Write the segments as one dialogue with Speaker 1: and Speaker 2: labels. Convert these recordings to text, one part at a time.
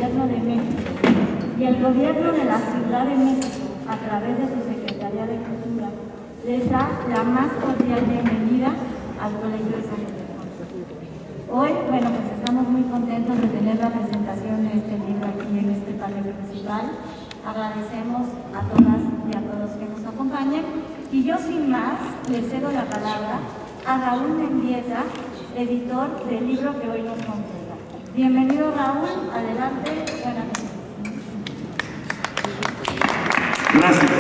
Speaker 1: Gobierno de México y el Gobierno de la Ciudad de México, a través de su Secretaría de Cultura, les da la más cordial bienvenida al Colegio de San Ildefonso. Hoy, bueno, pues estamos muy contentos de tener la presentación de este libro aquí en este panel principal. Agradecemos a todas y a todos que nos acompañan. Y yo, sin más, le cedo la palabra a Raúl Mendieta, editor del libro que hoy nos entrega. Bienvenido, Raúl. Adelante. Buenas noches.
Speaker 2: Gracias.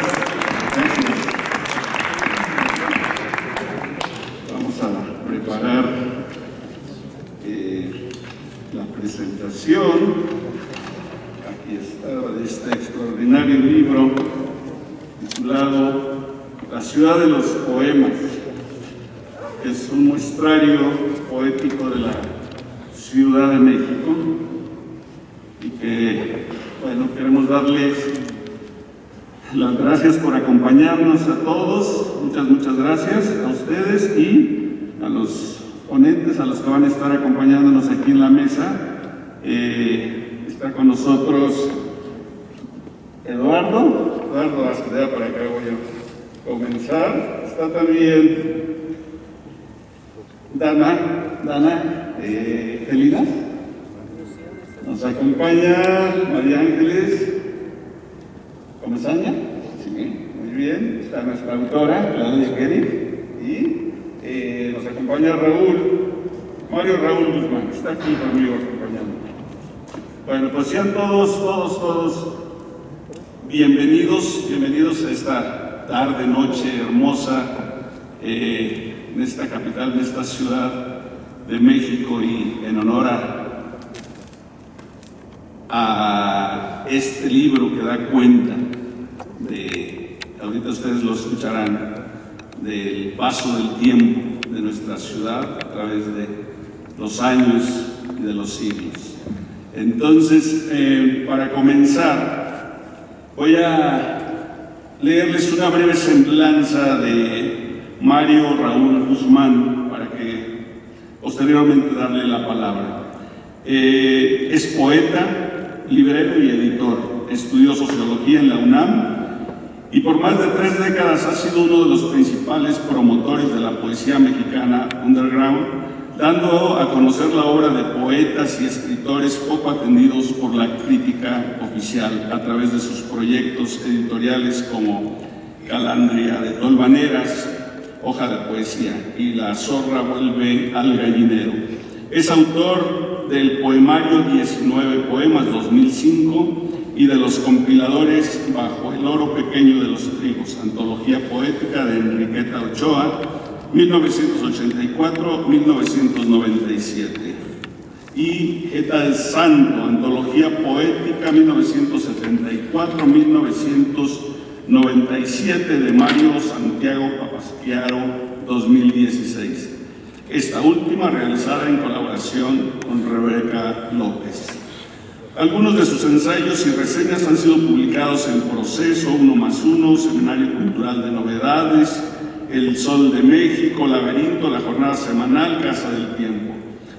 Speaker 2: Vamos a preparar la presentación. Aquí está, de este extraordinario libro titulado La ciudad de los poemas. Es un muestrario poético de la Ciudad de México y que, bueno, queremos darles las gracias por acompañarnos a todos. Muchas gracias a ustedes y a los ponentes, a los que van a estar acompañándonos aquí en la mesa. Está con nosotros Eduardo Ascudea, para acá voy a comenzar. Está también Dana Gelina. Nos acompaña María Ángeles Comesaña. Sí, muy bien. Está nuestra autora, Claudia Kerry. Y nos acompaña Mario Raúl Guzmán. Está aquí conmigo acompañando. Bueno, pues sean todos bienvenidos a esta tarde, noche hermosa en esta capital, en esta ciudad de México, y en honor a este libro que da cuenta de, ahorita ustedes lo escucharán, del paso del tiempo de nuestra ciudad a través de los años y de los siglos. Entonces, para comenzar, voy a leerles una breve semblanza de Mario Raúl Guzmán para que posteriormente darle la palabra. Es poeta, librero y editor. Estudió sociología en la UNAM y por más de 3 décadas ha sido uno de los principales promotores de la poesía mexicana underground, dando a conocer la obra de poetas y escritores poco atendidos por la crítica oficial a través de sus proyectos editoriales como Calandria de Tolvaneras, Hoja de Poesía, y La zorra vuelve al gallinero. Es autor del poemario 19 Poemas 2005 y de los compiladores Bajo el oro pequeño de los trigos, antología poética de Enriqueta Ochoa, 1984-1997, y Jeta del Santo, antología poética 1974-1997 de Mario Santiago Papasquiaro, 2016. Esta última realizada en colaboración con Rebeca López. Algunos de sus ensayos y reseñas han sido publicados en Proceso, 1+1, Seminario Cultural de Novedades, El Sol de México, Laberinto, La Jornada Semanal, Casa del Tiempo,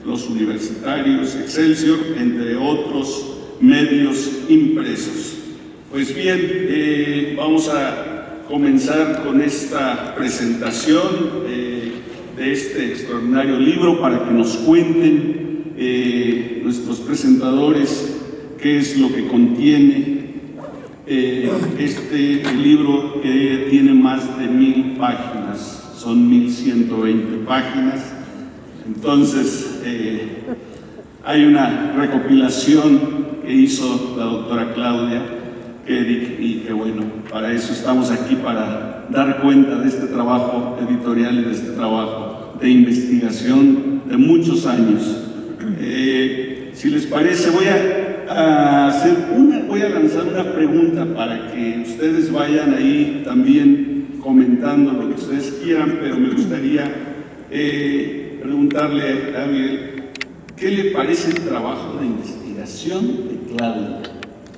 Speaker 2: Los Universitarios, Excelsior, entre otros medios impresos. Pues bien, vamos a comenzar con esta presentación de este extraordinario libro para que nos cuenten nuestros presentadores qué es lo que contiene este libro, que tiene más de 1000 páginas, son 1120 páginas. Entonces, hay una recopilación que hizo la doctora Claudia Kerry, y que bueno, para eso estamos aquí, para dar cuenta de este trabajo editorial y de este trabajo de investigación de muchos años. Si les parece, voy a lanzar una pregunta para que ustedes vayan ahí también comentando lo que ustedes quieran, pero me gustaría preguntarle a Gabriel, ¿qué le parece el trabajo de investigación de Claudia?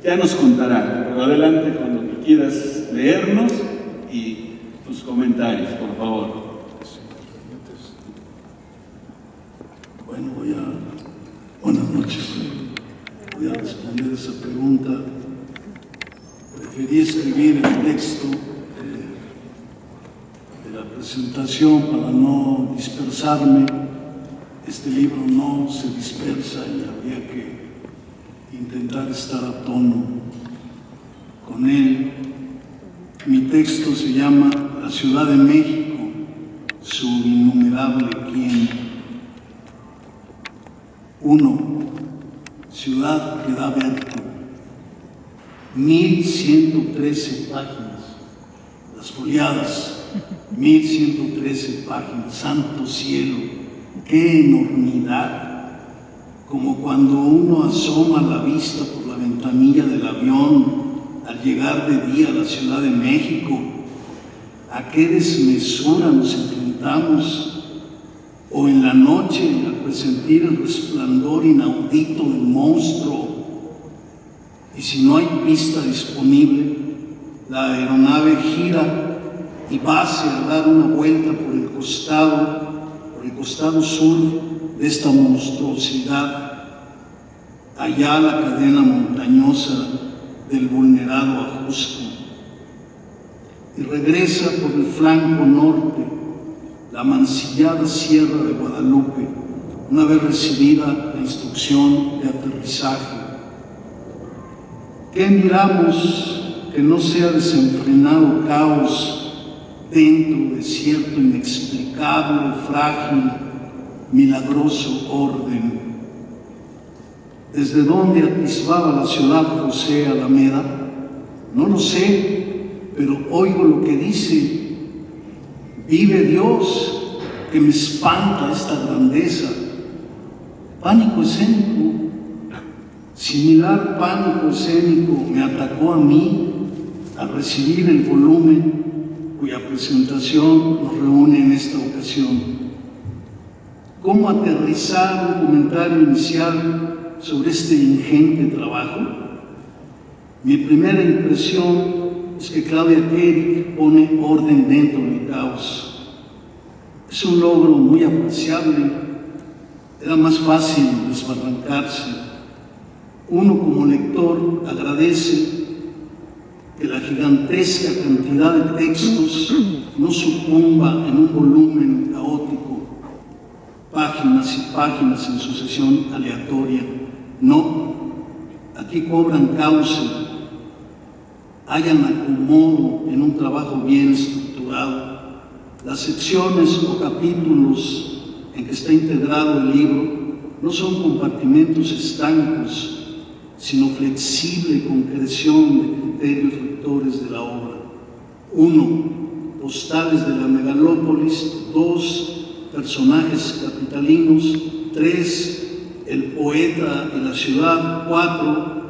Speaker 2: Ya nos contará, pero adelante con lo que quieras leernos y tus comentarios, por favor.
Speaker 3: Bueno, buenas noches. Voy a responder esa quería escribir el texto de la presentación para no dispersarme. Este libro no se dispersa y habría que intentar estar a tono con él. Mi texto se llama La Ciudad de México, su innumerable quién. 1. Ciudad que da vértigo. 1113 páginas. Las foliadas, 1113 páginas. Santo cielo, qué enormidad. Como cuando uno asoma la vista por la ventanilla del avión al llegar de día a la Ciudad de México. ¿A qué desmesura nos enfrentamos? O en la noche al presentir el resplandor inaudito del monstruo. Y si no hay pista disponible, la aeronave gira y va a dar una vuelta por el costado sur de esta monstruosidad. Allá la cadena montañosa del vulnerado Ajusco. Y regresa por el flanco norte, la mancillada Sierra de Guadalupe, una vez recibida la instrucción de aterrizaje. ¿Qué miramos que no sea desenfrenado caos dentro de cierto inexplicable, frágil, milagroso orden? ¿Desde dónde atisbaba la ciudad José Alameda? No lo sé, pero oigo lo que dice: vive Dios, que me espanta esta grandeza. Pánico escénico, similar pánico escénico me atacó a mí al recibir el volumen cuya presentación nos reúne en esta ocasión. ¿Cómo aterrizar un comentario inicial sobre este ingente trabajo? Mi primera impresión es que Claudia Kerik pone orden dentro del caos. Es un logro muy apreciable. Era más fácil desbarrancarse. Uno como lector agradece que la gigantesca cantidad de textos no sucumba en un volumen caótico, páginas y páginas en sucesión aleatoria. No, aquí cobran cauce, hayan acomodo en un trabajo bien estructurado. Las secciones o capítulos en que está integrado el libro no son compartimentos estancos, sino flexible concreción de criterios rectores de la obra. 1. Postales de la megalópolis. 2. Personajes capitalinos. 3. El poeta y la ciudad. 4.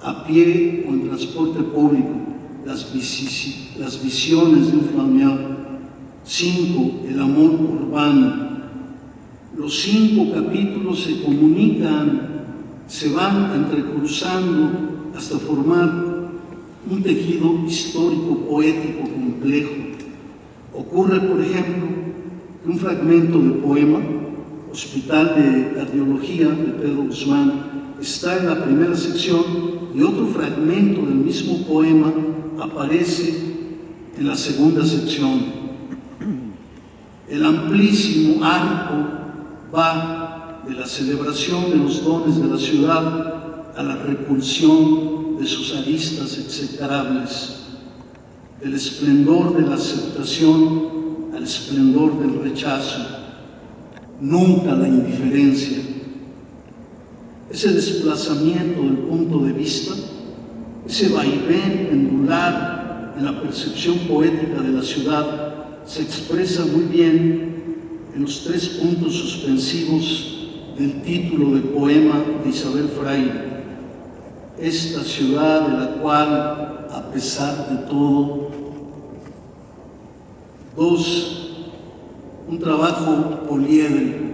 Speaker 3: A pie o en transporte público. Las visiones de un flameado. 5. El amor urbano. Los 5 capítulos se comunican, se van entrecruzando hasta formar un tejido histórico poético complejo. Ocurre, por ejemplo, que un fragmento de poema, Hospital de Cardiología, de Pedro Guzmán, está en la primera sección y otro fragmento del mismo poema aparece en la segunda sección. El amplísimo arco va de la celebración de los dones de la ciudad a la repulsión de sus aristas execrables, del esplendor de la aceptación al esplendor del rechazo, nunca la indiferencia. Ese desplazamiento del punto de vista, ese vaivén pendular en la percepción poética de la ciudad se expresa muy bien en los 3 puntos suspensivos del título del poema de Isabel Fraile. Esta ciudad de la cual, a pesar de todo. 2. Un trabajo poliédrico.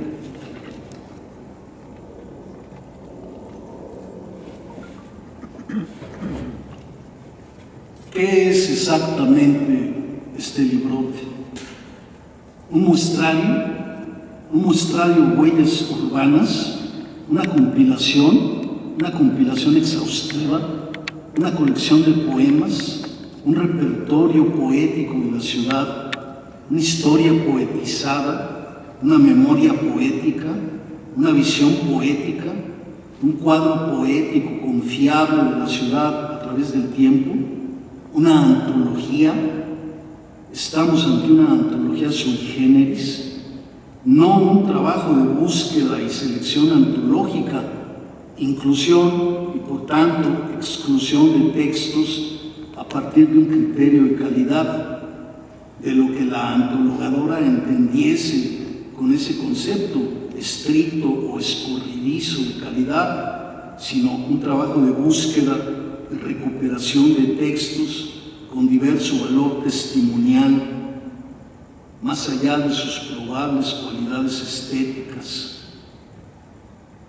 Speaker 3: ¿Qué es exactamente este librote? Un muestrario de huellas urbanas, una compilación exhaustiva, una colección de poemas, un repertorio poético de la ciudad, una historia poetizada, una memoria poética, una visión poética, un cuadro poético confiable de la ciudad a través del tiempo, una antología. Estamos ante una antología sui generis, no un trabajo de búsqueda y selección antológica, inclusión y por tanto exclusión de textos a partir de un criterio de calidad, de lo que la antologadora entendiese con ese concepto estricto o escurridizo de calidad, sino un trabajo de búsqueda, de recuperación de textos con diverso valor testimonial, más allá de sus probables cualidades estéticas.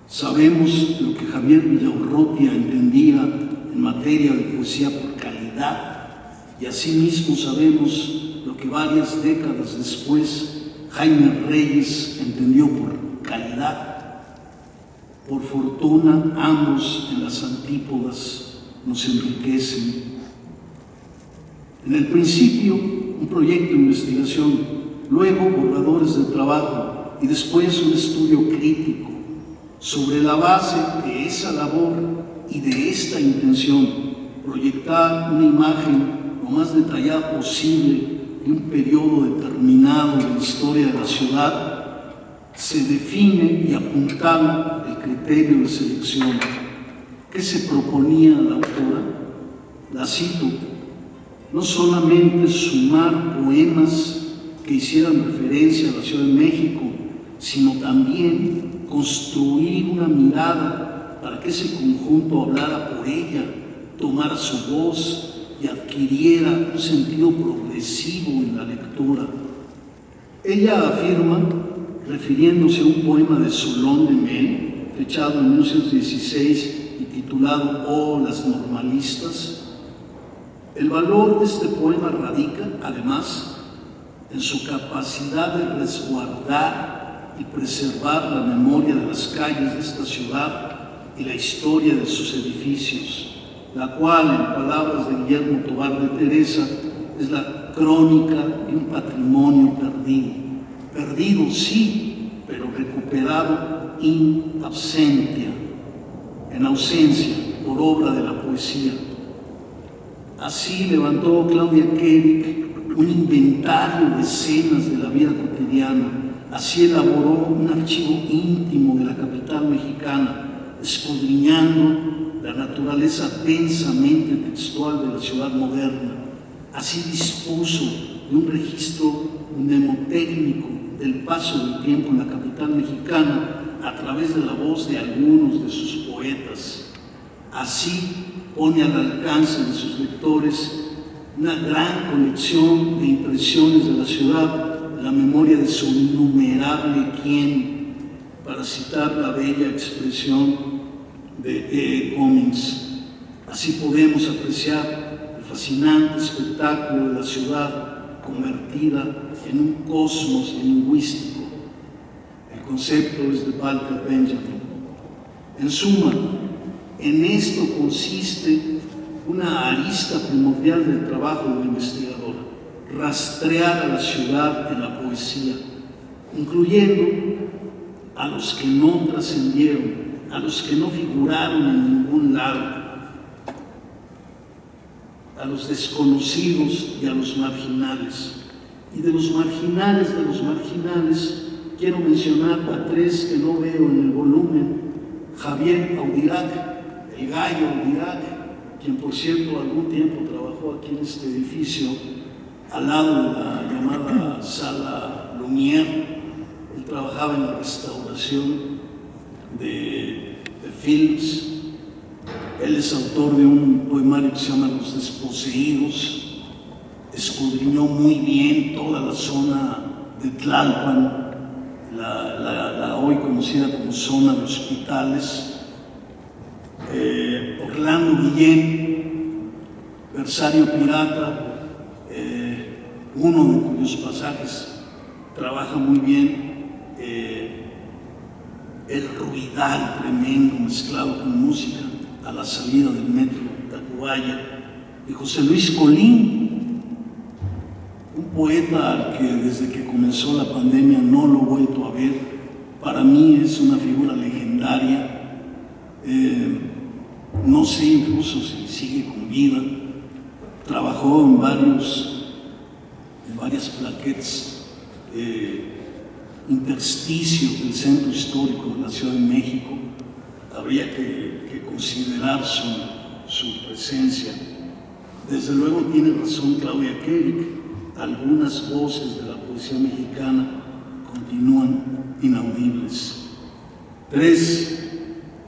Speaker 3: Sabemos lo que Javier Villaurrutia entendía en materia de poesía por calidad, y asimismo sabemos lo que varias décadas después Jaime Reyes entendió por calidad. Por fortuna, ambos en las antípodas nos enriquecen. En el principio, un proyecto de investigación, luego borradores de trabajo y después un estudio crítico. Sobre la base de esa labor y de esta intención, proyectar una imagen lo más detallada posible de un periodo determinado de la historia de la ciudad, se define y apuntala el criterio de selección. ¿Qué se proponía la autora? La cito: no solamente sumar poemas que hicieran referencia a la Ciudad de México, sino también construir una mirada para que ese conjunto hablara por ella, tomara su voz y adquiriera un sentido progresivo en la lectura. Ella afirma, refiriéndose a un poema de Solón de Mel, fechado en 1916 y titulado Oh, las normalistas, el valor de este poema radica, además, en su capacidad de resguardar y preservar la memoria de las calles de esta ciudad y la historia de sus edificios, la cual, en palabras de Guillermo Tobar de Teresa, es la crónica de un patrimonio perdido. Perdido, sí, pero recuperado in absentia, en ausencia, por obra de la poesía. Así levantó Claudia Kerik un inventario de escenas de la vida cotidiana. Así elaboró un archivo íntimo de la capital mexicana, escudriñando la naturaleza densamente textual de la ciudad moderna. Así dispuso de un registro mnemotécnico del paso del tiempo en la capital mexicana a través de la voz de algunos de sus poetas. Así pone al alcance de sus lectores una gran colección de impresiones de la ciudad, la memoria de su innumerable quién, para citar la bella expresión de E. Cummings. Así podemos apreciar el fascinante espectáculo de la ciudad convertida en un cosmos lingüístico. El concepto es de Walter Benjamin. En suma, en esto consiste una arista primordial del trabajo del investigador: rastrear a la ciudad en la poesía, incluyendo a los que no trascendieron, a los que no figuraron en ningún lado, a los desconocidos y a los marginales. Y de los marginales, quiero mencionar a tres que no veo en el volumen: Javier Audirac, el Gallo Audirac, quien por cierto algún tiempo trabajó aquí en este edificio, al lado de la llamada Sala Lumière. Él trabajaba en la restauración de films. Él es autor de un poemario que se llama Los Desposeídos. Escudriñó muy bien toda la zona de Tlalpan, la hoy conocida como zona de hospitales. Orlando Guillén, Versario Pirata, uno de cuyos pasajes trabaja muy bien, el ruidal tremendo mezclado con música a la salida del metro Tacubaya. de José Luis Colín, un poeta al que desde que comenzó la pandemia no lo he vuelto a ver. Para mí es una figura legendaria. No sé incluso si sigue con vida. Trabajó en varias plaquettes, intersticios del centro histórico de la Ciudad de México. Habría que considerar su presencia. Desde luego tiene razón Claudia Kerik, algunas voces de la poesía mexicana continúan inaudibles. 3.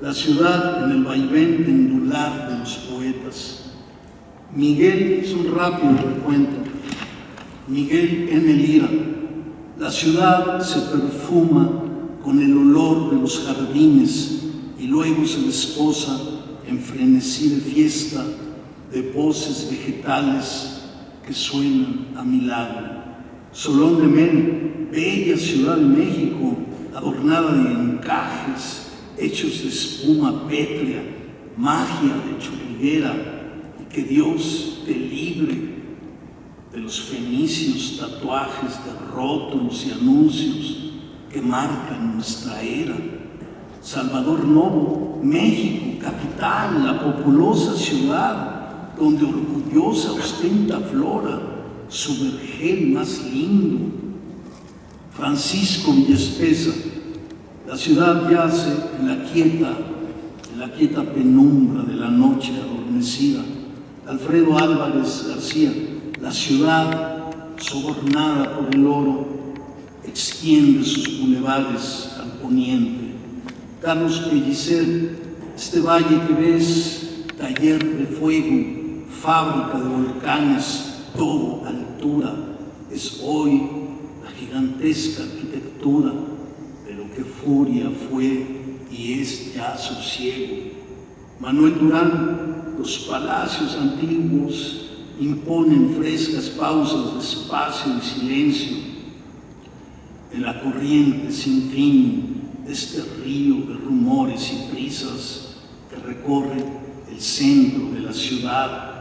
Speaker 3: La ciudad en el vaivén pendular de los poetas. Miguel es un rápido recuento. Miguel N. Lira. La ciudad se perfuma con el olor de los jardines y luego se desposa en frenesí de fiesta de voces vegetales que suenan a mi lado. Solón de Mel, bella Ciudad de México, adornada de encajes hechos de espuma pétrea, magia de choriguera, y que Dios te libre de los fenicios tatuajes de rótulos y anuncios que marcan nuestra era. Salvador Novo, México, capital, la populosa ciudad donde orgullosa ostenta Flora, su vergel más lindo. Francisco Villaspesa, la ciudad yace en la quieta penumbra de la noche adormecida. Alfredo Álvarez García, la ciudad sobornada por el oro extiende sus bulevares al poniente. Carlos Pellicer, este valle que ves, taller de fuego, fábrica de volcanes, todo altura, es hoy la gigantesca arquitectura de lo que furia fue y es ya sosiego. Manuel Durán, los palacios antiguos imponen frescas pausas de espacio y silencio en la corriente sin fin de este río de rumores y prisas que recorre el centro de la ciudad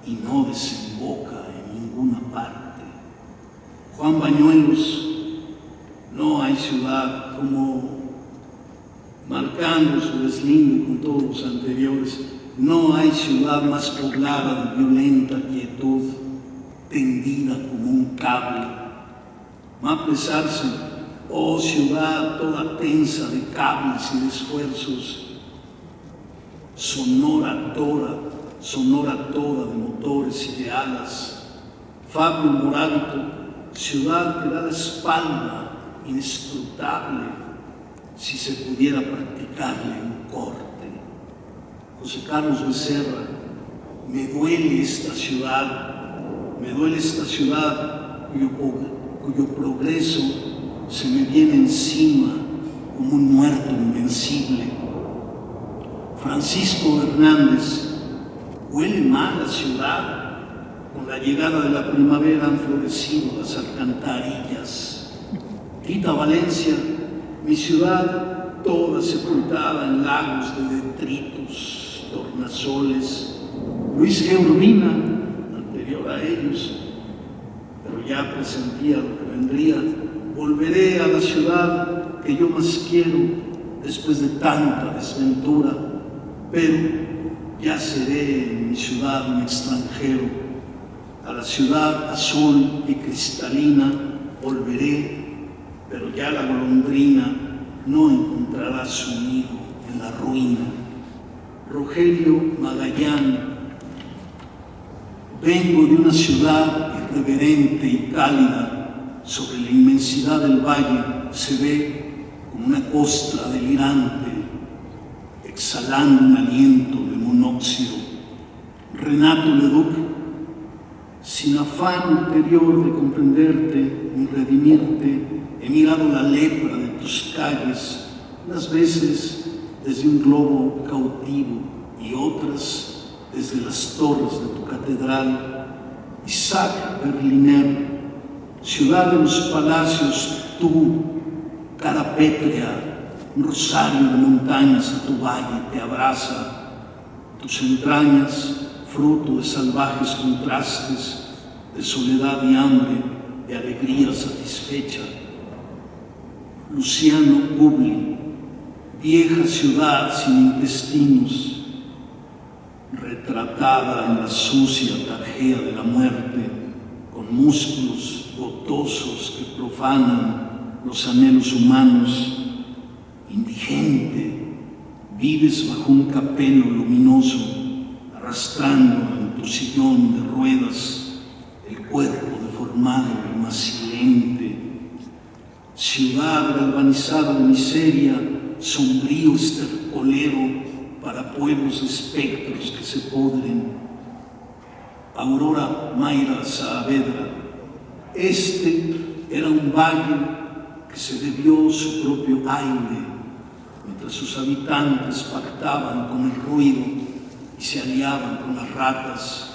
Speaker 3: y no desemboca en ninguna parte. Juan Bañuelos, no hay ciudad, como marcando su deslinde con todos los anteriores, no hay ciudad más poblada de violenta quietud, tendida como un cable. Maples Arce, oh ciudad toda tensa de cables y de esfuerzos, sonora toda de motores y de alas. Fabio Moravito, ciudad que da la espalda, inescrutable, si se pudiera practicarle un corte. José Carlos Becerra, me duele esta ciudad cuyo progreso se me viene encima como un muerto invencible. Francisco Hernández, huele mal la ciudad. Con la llegada de la primavera han florecido las alcantarillas. Tita Valencia, mi ciudad toda sepultada en lagos de detritus, tornasoles. Luis G. Urbina, anterior a ellos, pero ya presentía lo que vendría. Volveré a la ciudad que yo más quiero después de tanta desventura, pero ya seré en mi ciudad un extranjero. A la ciudad azul y cristalina volveré, pero ya la golondrina no encontrará su nido en la ruina. Rogelio Magallán, vengo de una ciudad irreverente y cálida. Sobre la inmensidad del valle se ve como una costra delirante, exhalando un aliento de monóxido. Renato Leduc, sin afán ulterior de comprenderte ni redimirte, he mirado la lepra de tus calles, unas veces desde un globo cautivo y otras desde las torres de tu catedral. Isaac Berliner, ciudad de los palacios, tú, cara pétrea, un rosario de montañas a tu valle te abraza, tus entrañas fruto de salvajes contrastes, de soledad y hambre, de alegría satisfecha. Luciano Publi, vieja ciudad sin intestinos, retratada en la sucia tarjea de la muerte, con músculos gotosos que profanan los anhelos humanos. Indigente, vives bajo un capelo luminoso, arrastrando en tu sillón de ruedas el cuerpo deformado y macilente. Ciudad galvanizada de miseria, sombrío estercolero para pueblos de espectros que se podren. Aurora Mayra Saavedra, este era un valle que se bebió su propio aire, mientras sus habitantes pactaban con el ruido y se aliaban con las ratas.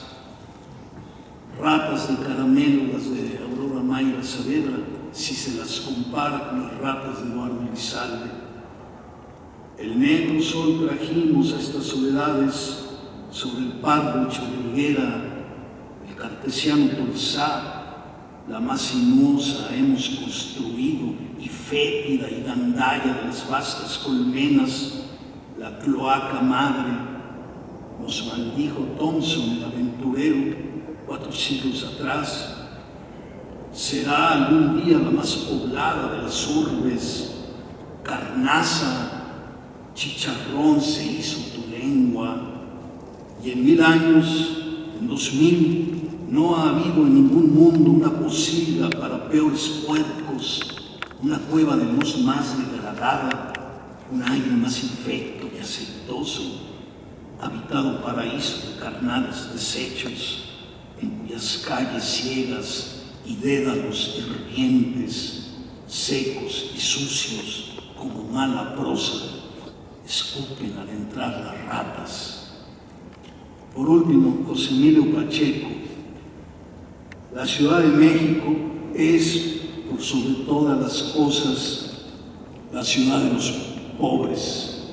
Speaker 3: Ratas de caramelo, las de Aurora Mayra Saavedra, si se las compara con las ratas de Eduardo Elizalde. El negro sol trajimos a estas soledades sobre el pardo Chorriguera, el cartesiano Tolsá, la más sinuosa hemos construido y fétida y gandalla de las vastas colmenas, la cloaca madre. Nos maldijo Thompson, el aventurero, 4 siglos atrás. Será algún día la más poblada de las urbes. Carnaza, chicharrón se hizo tu lengua. Y en 1000 años, en 2000, no ha habido en ningún mundo una pocilga para peores puercos, una cueva de luz más degradada, un aire más infecto y aceitoso, habitado paraíso de carnales desechos, en cuyas calles ciegas y dédalos hirvientes, secos y sucios como mala prosa, escupen al entrar las ratas. Por último, José Emilio Pacheco, la Ciudad de México es, por sobre todas las cosas, la ciudad de los pobres.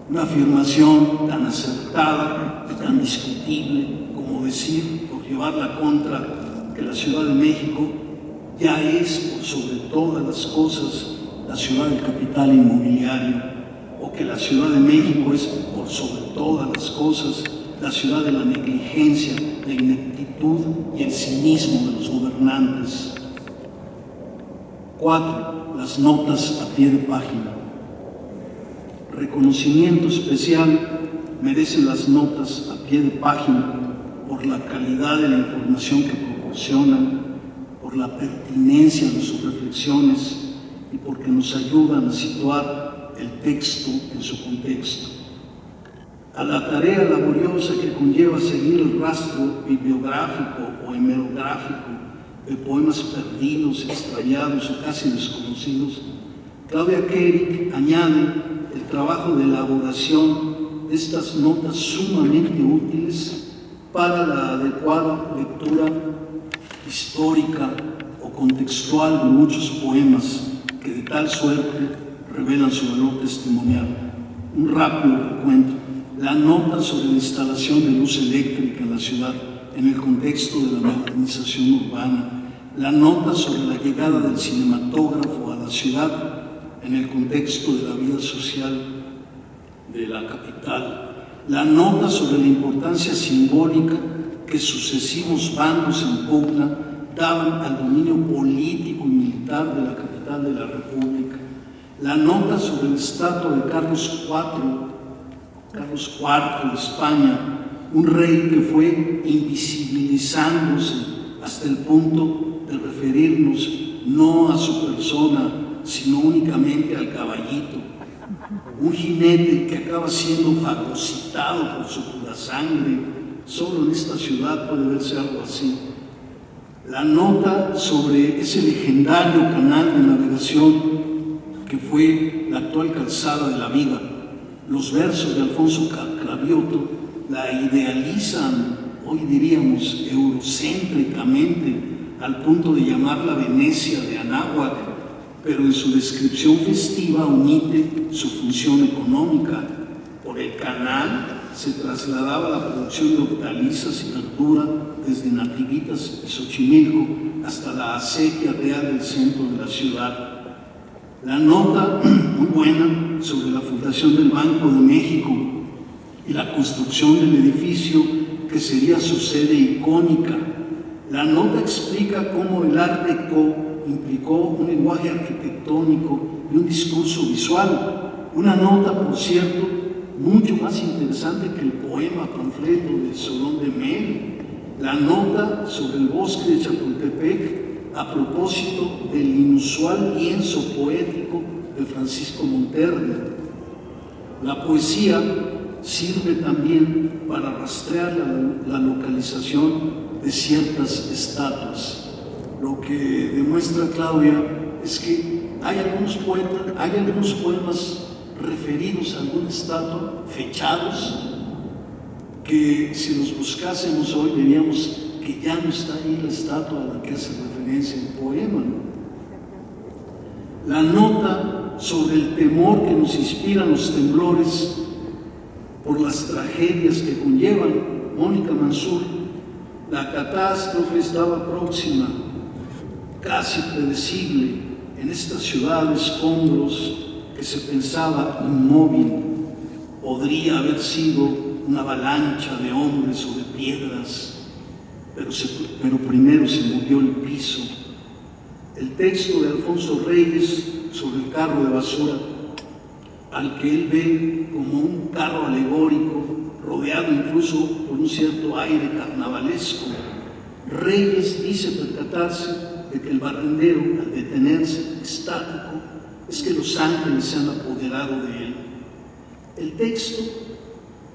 Speaker 3: Una afirmación tan acertada y tan discutible como decir, por llevarla contra, que la Ciudad de México ya es, por sobre todas las cosas, la ciudad del capital inmobiliario, o que la Ciudad de México es, por sobre todas las cosas, la ciudad de la negligencia, la ineptitud y el cinismo de los gobernantes. 4. Las notas a pie de página. Reconocimiento especial merecen las notas a pie de página por la calidad de la información que proporcionan, por la pertinencia de sus reflexiones y porque nos ayudan a situar el texto en su contexto. A la tarea laboriosa que conlleva seguir el rastro bibliográfico o hemerográfico de poemas perdidos, extraviados o casi desconocidos, Claudia Kerik añade el trabajo de elaboración de estas notas sumamente útiles para la adecuada lectura histórica o contextual de muchos poemas que de tal suerte revelan su valor testimonial. Un rápido recuento. La nota sobre la instalación de luz eléctrica en la ciudad en el contexto de la modernización urbana, la nota sobre la llegada del cinematógrafo a la ciudad en el contexto de la vida social de la capital, la nota sobre la importancia simbólica que sucesivos bandos en pugna daban al dominio político y militar de la capital de la República, la nota sobre la estatua de Carlos IV de España, un rey que fue invisibilizándose hasta el punto de referirnos no a su persona, sino únicamente al caballito. Un jinete que acaba siendo fagocitado por su pura sangre. Solo en esta ciudad puede verse algo así. La nota sobre ese legendario canal de navegación que fue la actual calzada de la Viga. Los versos de Alfonso Cravioto la idealizan, hoy diríamos eurocéntricamente, al punto de llamarla Venecia de Anáhuac, pero en su descripción festiva omite su función económica. Por el canal se trasladaba la producción de hortalizas y verdura desde Nativitas y Xochimilco hasta la acequia real del centro de la ciudad. La nota muy buena sobre la fundación del Banco de México y la construcción del edificio que sería su sede icónica. La nota explica cómo el Art Deco implicó un lenguaje arquitectónico y un discurso visual. Una nota, por cierto, mucho más interesante que el poema panfleto de Solón de Mel. La nota sobre el bosque de Chapultepec a propósito del inusual lienzo poético de Francisco Monterde. La poesía sirve también para rastrear la localización de ciertas estatuas. Lo que demuestra Claudia es que hay algunos poemas referidos a alguna estatua, fechados, que si los buscásemos hoy veríamos que ya no está ahí la estatua a la que hace referencia el poema. La nota sobre el temor que nos inspiran los temblores por las tragedias que conllevan. Mónica Mansur: la catástrofe estaba próxima, casi predecible, en esta ciudad de escombros que se pensaba inmóvil. Podría haber sido una avalancha de hombres o de piedras, pero primero se movió el piso. El texto de Alfonso Reyes sobre el carro de basura, al que él ve como un carro alegórico, rodeado incluso por un cierto aire carnavalesco. Reyes dice percatarse de que el barrendero, al detenerse estático, es que los ángeles se han apoderado de él. El texto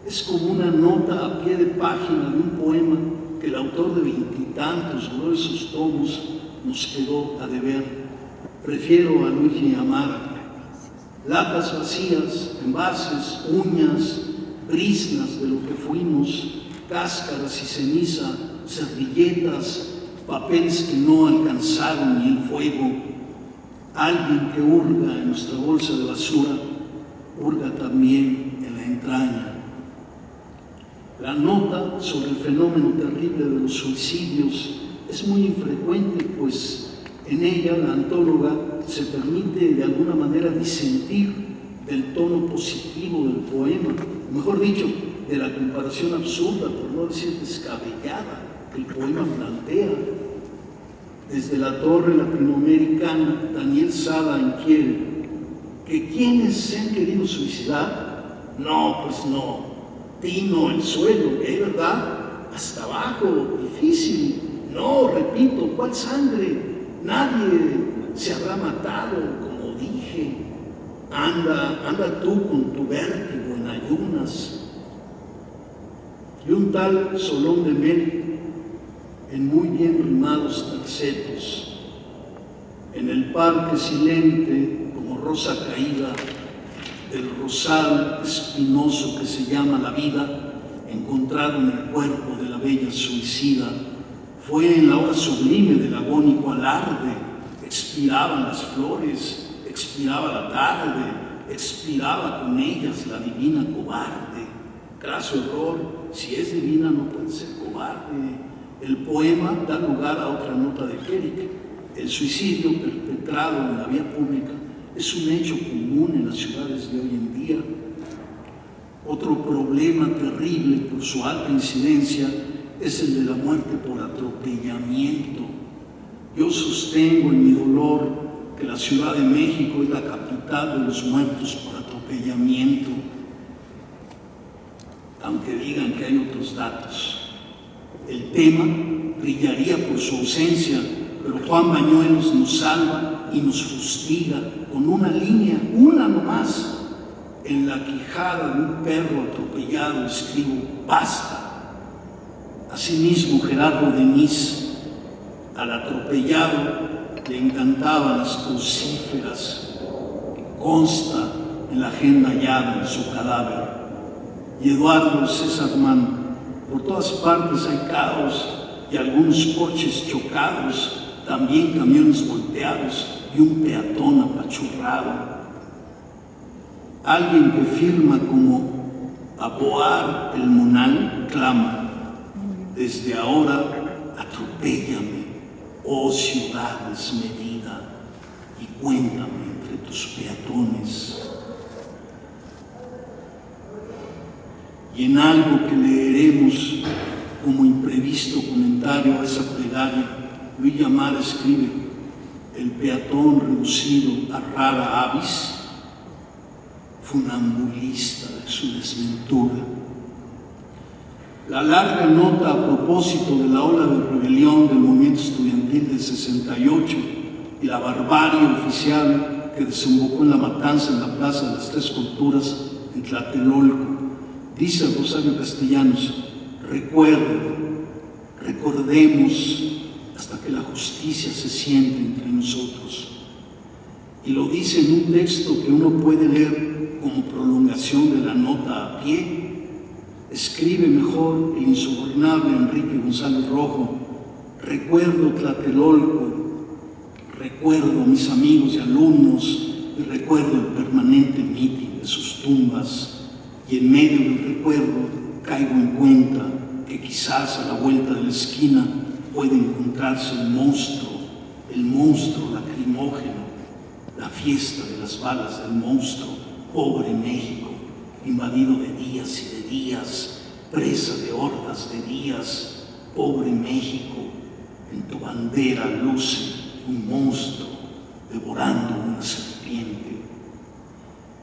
Speaker 3: es como una nota a pie de página de un poema que el autor de 20 y tantos gruesos tomos nos quedó a deber. Prefiero a Luigi Amara. Latas vacías, envases, uñas, briznas de lo que fuimos, cáscaras y ceniza, servilletas, papeles que no alcanzaron ni el fuego. Alguien que hurga en nuestra bolsa de basura, hurga también en la entraña. La nota sobre el fenómeno terrible de los suicidios es muy infrecuente, pues en ella la antóloga se permite de alguna manera disentir del tono positivo del poema, o mejor dicho, de la comparación absurda, por no decir descabellada, que el poema plantea. Desde la torre latinoamericana, Daniel Sada inquiere que quienes se han querido suicidar, no, pues no, tino el suelo, ¿es verdad? Hasta abajo, difícil, no, repito, ¿cuál sangre? Nadie se habrá matado, como dije. Anda tú con tu vértigo en ayunas. Y un tal Solón de Mel, en muy bien rimados tercetos, en el parque silente, como rosa caída, del rosal espinoso que se llama la vida, encontraron el cuerpo de la bella suicida. Fue en la hora sublime del agónico alarde, expiraban las flores, expiraba la tarde, expiraba con ellas la divina cobarde. Craso error, si es divina no puede ser cobarde. El poema da lugar a otra nota de Kerrick. El suicidio perpetrado en la vía pública es un hecho común en las ciudades de hoy en día. Otro problema terrible por su alta incidencia es el de la muerte por atropellamiento. Yo sostengo en mi dolor que la Ciudad de México es la capital de los muertos por atropellamiento, aunque digan que hay otros datos. El tema brillaría por su ausencia, pero Juan Bañuelos nos salva y nos fustiga con una línea, una nomás. En la quijada de un perro atropellado escribo: basta. Asimismo, Gerardo Denis, al atropellado le encantaban las crucíferas, consta en la agenda hallada en su cadáver. Y Eduardo César Mann: por todas partes hay caos y algunos coches chocados, también camiones volteados y un peatón apachurrado. Alguien que firma como Aboar el monal clama, desde ahora atropéllame, oh ciudad desmedida, y cuéntame entre tus peatones. Y en algo que leeremos como imprevisto comentario a esa plegaria, Luis Llamar escribe: el peatón reducido a rara avis, funambulista de su desventura. La larga nota a propósito de la ola de rebelión del movimiento estudiantil del 68 y la barbarie oficial que desembocó en la matanza en la Plaza de las Tres Culturas en Tlatelolco, dice Rosario Castellanos: recordemos hasta que la justicia se siente entre nosotros. Y lo dice en un texto que uno puede leer como prolongación de la nota a pie. Escribe mejor el insobornable Enrique González Rojo: recuerdo Tlatelolco, recuerdo mis amigos y alumnos, y recuerdo el permanente mitin de sus tumbas, y en medio del recuerdo caigo en cuenta que quizás a la vuelta de la esquina puede encontrarse el monstruo lacrimógeno, la fiesta de las balas del monstruo, pobre México, invadido de días y de días, presa de hordas de días, pobre México, en tu bandera luce un monstruo devorando una serpiente.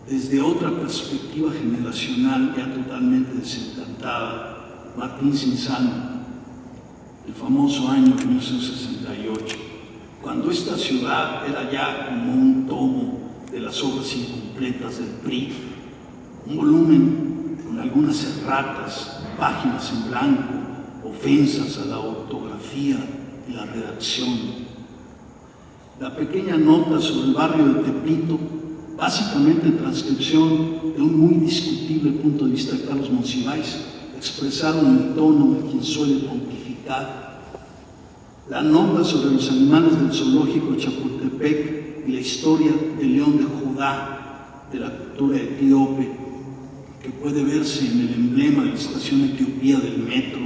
Speaker 3: Desde otra perspectiva generacional ya totalmente desencantada, Martín Cinzano, el famoso año 1968, cuando esta ciudad era ya como un tomo de las obras incompletas del PRI, un volumen con algunas erratas, páginas en blanco, ofensas a la ortografía y la redacción. La pequeña nota sobre el barrio de Tepito, básicamente transcripción de un muy discutible punto de vista de Carlos Monsiváis, expresado en el tono de quien suele pontificar. La nota sobre los animales del zoológico Chapultepec y la historia del león de Judá, de la cultura etíope, que puede verse en el emblema de la estación Etiopía del metro.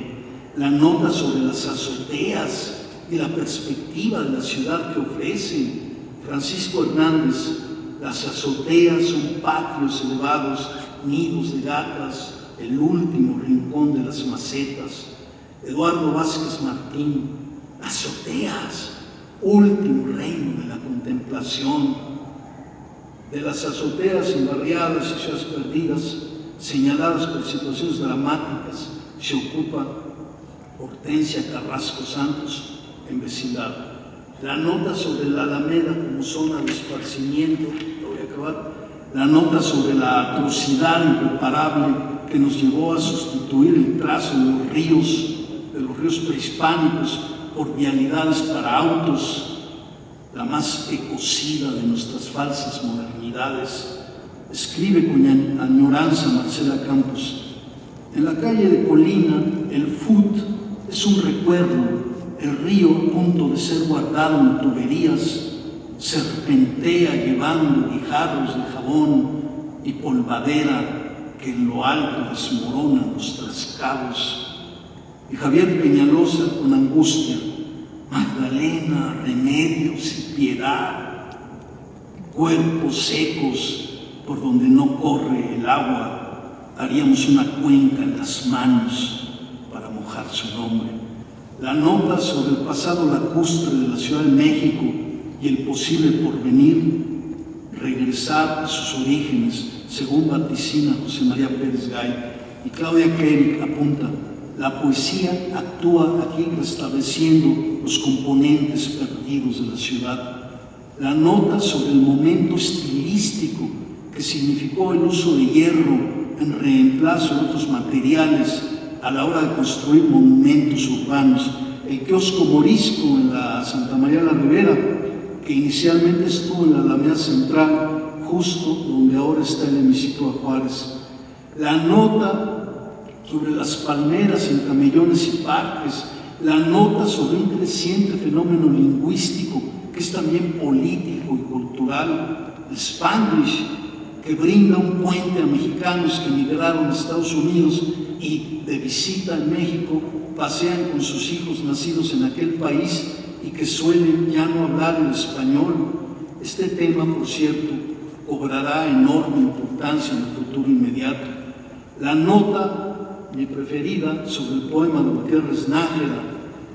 Speaker 3: La nota sobre las azoteas y la perspectiva de la ciudad que ofrece Francisco Hernández. Las azoteas son patios elevados, nidos de gatas, el último rincón de las macetas. Eduardo Vázquez Martín: azoteas, último reino de la contemplación. De las azoteas embarriadas y ciudades perdidas, señaladas por situaciones dramáticas, se ocupa Hortensia Carrasco Santos, en vecindad. La nota sobre la Alameda como zona de esparcimiento, la nota sobre la atrocidad irreparable que nos llevó a sustituir el trazo de los ríos prehispánicos por vialidades para autos, la más ecocida de nuestras falsas modernidades. Escribe con añoranza Marcela Campos: en la calle de Colina, el FUT es un recuerdo. El río, a punto de ser guardado en tuberías, serpentea llevando guijarros de jabón y polvadera que en lo alto desmoronan los trascabos. Y Javier Peñalosa con angustia: Magdalena, remedios y piedad, cuerpos secos por donde no corre el agua, haríamos una cuenca en las manos para mojar su nombre. La nota sobre el pasado lacustre de la Ciudad de México y el posible porvenir, regresar a sus orígenes, según vaticina José María Pérez Gay. Y Claudia Kerik apunta: la poesía actúa aquí restableciendo los componentes perdidos de la ciudad. La nota sobre el momento estilístico que significó el uso de hierro en reemplazo de otros materiales a la hora de construir monumentos urbanos. El kiosco morisco en la Santa María la Ribera, que inicialmente estuvo en la Alameda Central, justo donde ahora está el hemiciclo a Juárez. La nota sobre las palmeras en camellones y parques. La nota sobre un creciente fenómeno lingüístico que es también político y cultural, el Spanglish, que brinda un puente a mexicanos que emigraron a Estados Unidos y de visita en México pasean con sus hijos nacidos en aquel país y que suelen ya no hablar el español. Este tema, por cierto, cobrará enorme importancia en el futuro inmediato. La nota, mi preferida, sobre el poema de Gutiérrez Nájera,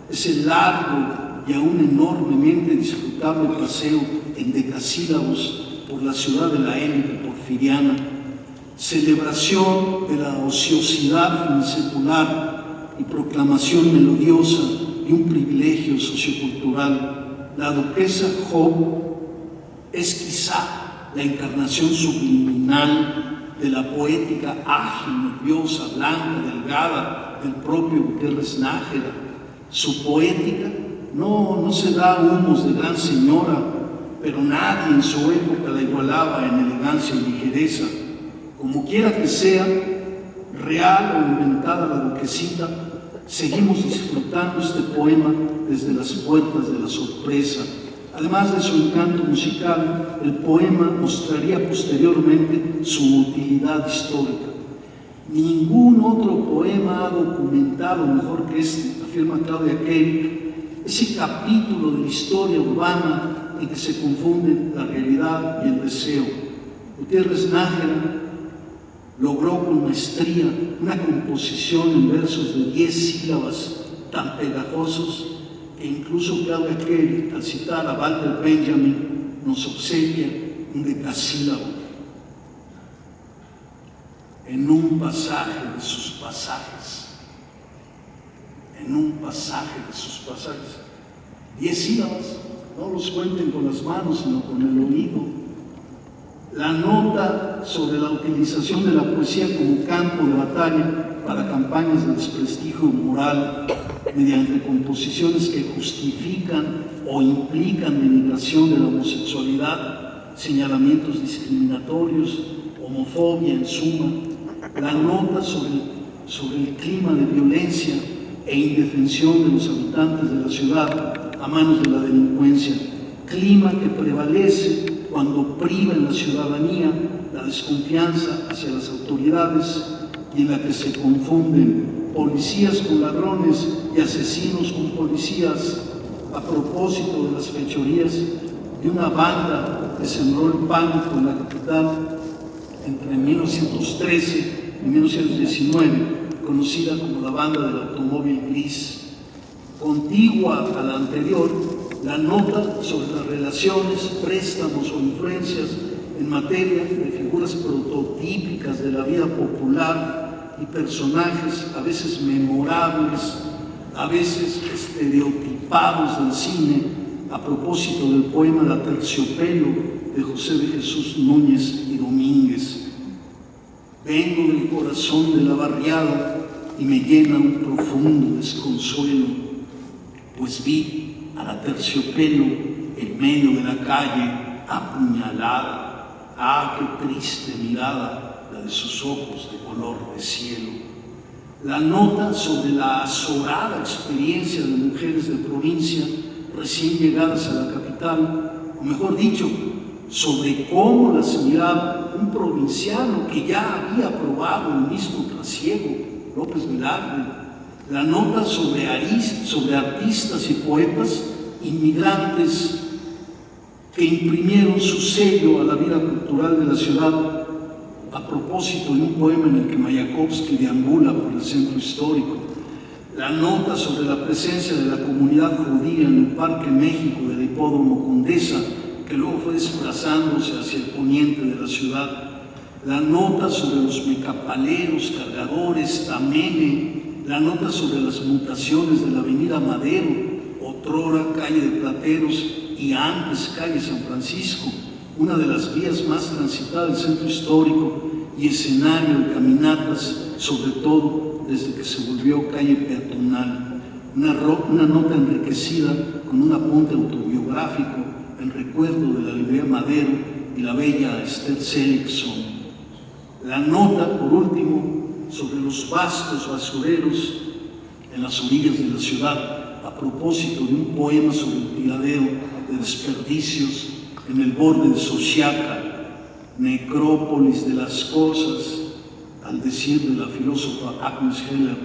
Speaker 3: es el largo y aún enormemente disfrutable paseo en decasílabos por la ciudad de la élite porfiriana, celebración de la ociosidad finisecular y proclamación melodiosa de un privilegio sociocultural. La duquesa Job es quizá la encarnación subliminal de la poética ágil, nerviosa, blanca, delgada del propio Gutiérrez Nájera. Su poética no se da humos de gran señora, pero nadie en su época la igualaba en elegancia y ligereza. Como quiera que sea, real o inventada la duquesita, seguimos disfrutando este poema desde las puertas de la sorpresa. Además de su encanto musical, el poema mostraría posteriormente su utilidad histórica. Ningún otro poema ha documentado mejor que este, afirma Claudia Kerik, ese capítulo de la historia urbana en que se confunden la realidad y el deseo. Gutiérrez Nájera logró con maestría una composición en versos de 10 sílabas tan pegajosos que incluso Claudia Kerik, al citar a Walter Benjamin, nos obsequia un decasílabo en un pasaje de sus pasajes. En un pasaje de sus pasajes. 10 sílabas, no los cuenten con las manos, sino con el oído. La nota sobre la utilización de la poesía como campo de batalla para campañas de desprestigio moral mediante composiciones que justifican o implican denigración de la homosexualidad, señalamientos discriminatorios, homofobia en suma. La nota sobre el clima de violencia e indefensión de los habitantes de la ciudad a manos de la delincuencia, clima que prevalece cuando priva en la ciudadanía la desconfianza hacia las autoridades y en la que se confunden policías con ladrones y asesinos con policías, a propósito de las fechorías de una banda que sembró el pánico en la capital entre 1913 y 1919, conocida como la banda del automóvil gris. Contigua a la anterior, la nota sobre las relaciones, préstamos o influencias en materia de figuras prototípicas de la vida popular y personajes a veces memorables, a veces estereotipados del cine, a propósito del poema La Terciopelo de José de Jesús Núñez y Domínguez. Vengo del corazón de la barriada y me llena un profundo desconsuelo, pues vi a la Terciopelo en medio de la calle apuñalada. Ah, qué triste mirada la de sus ojos de color de cielo. La nota sobre la azorada experiencia de mujeres de provincia recién llegadas a la capital, o mejor dicho, sobre cómo las miraba un provinciano que ya había probado el mismo trasiego, López Velarde. La nota sobre artistas y poetas inmigrantes que imprimieron su sello a la vida cultural de la ciudad, a propósito de un poema en el que Mayakovsky deambula por el centro histórico. La nota sobre la presencia de la comunidad judía en el Parque México del Hipódromo Condesa, que luego fue desplazándose hacia el poniente de la ciudad. La nota sobre los mecapaleros, cargadores, Tamene. La nota sobre las mutaciones de la avenida Madero, otrora calle de Plateros y antes calle San Francisco, una de las vías más transitadas del centro histórico y escenario de caminatas, sobre todo desde que se volvió calle peatonal. Una nota enriquecida con un apunte autobiográfico en recuerdo de la librería Madero y la bella Esther Seligson. La nota, por último, sobre los vastos basureros en las orillas de la ciudad, a propósito de un poema sobre el tiradero de desperdicios en el borde de Xochiaca, necrópolis de las cosas, al decir de la filósofa Agnes Heller,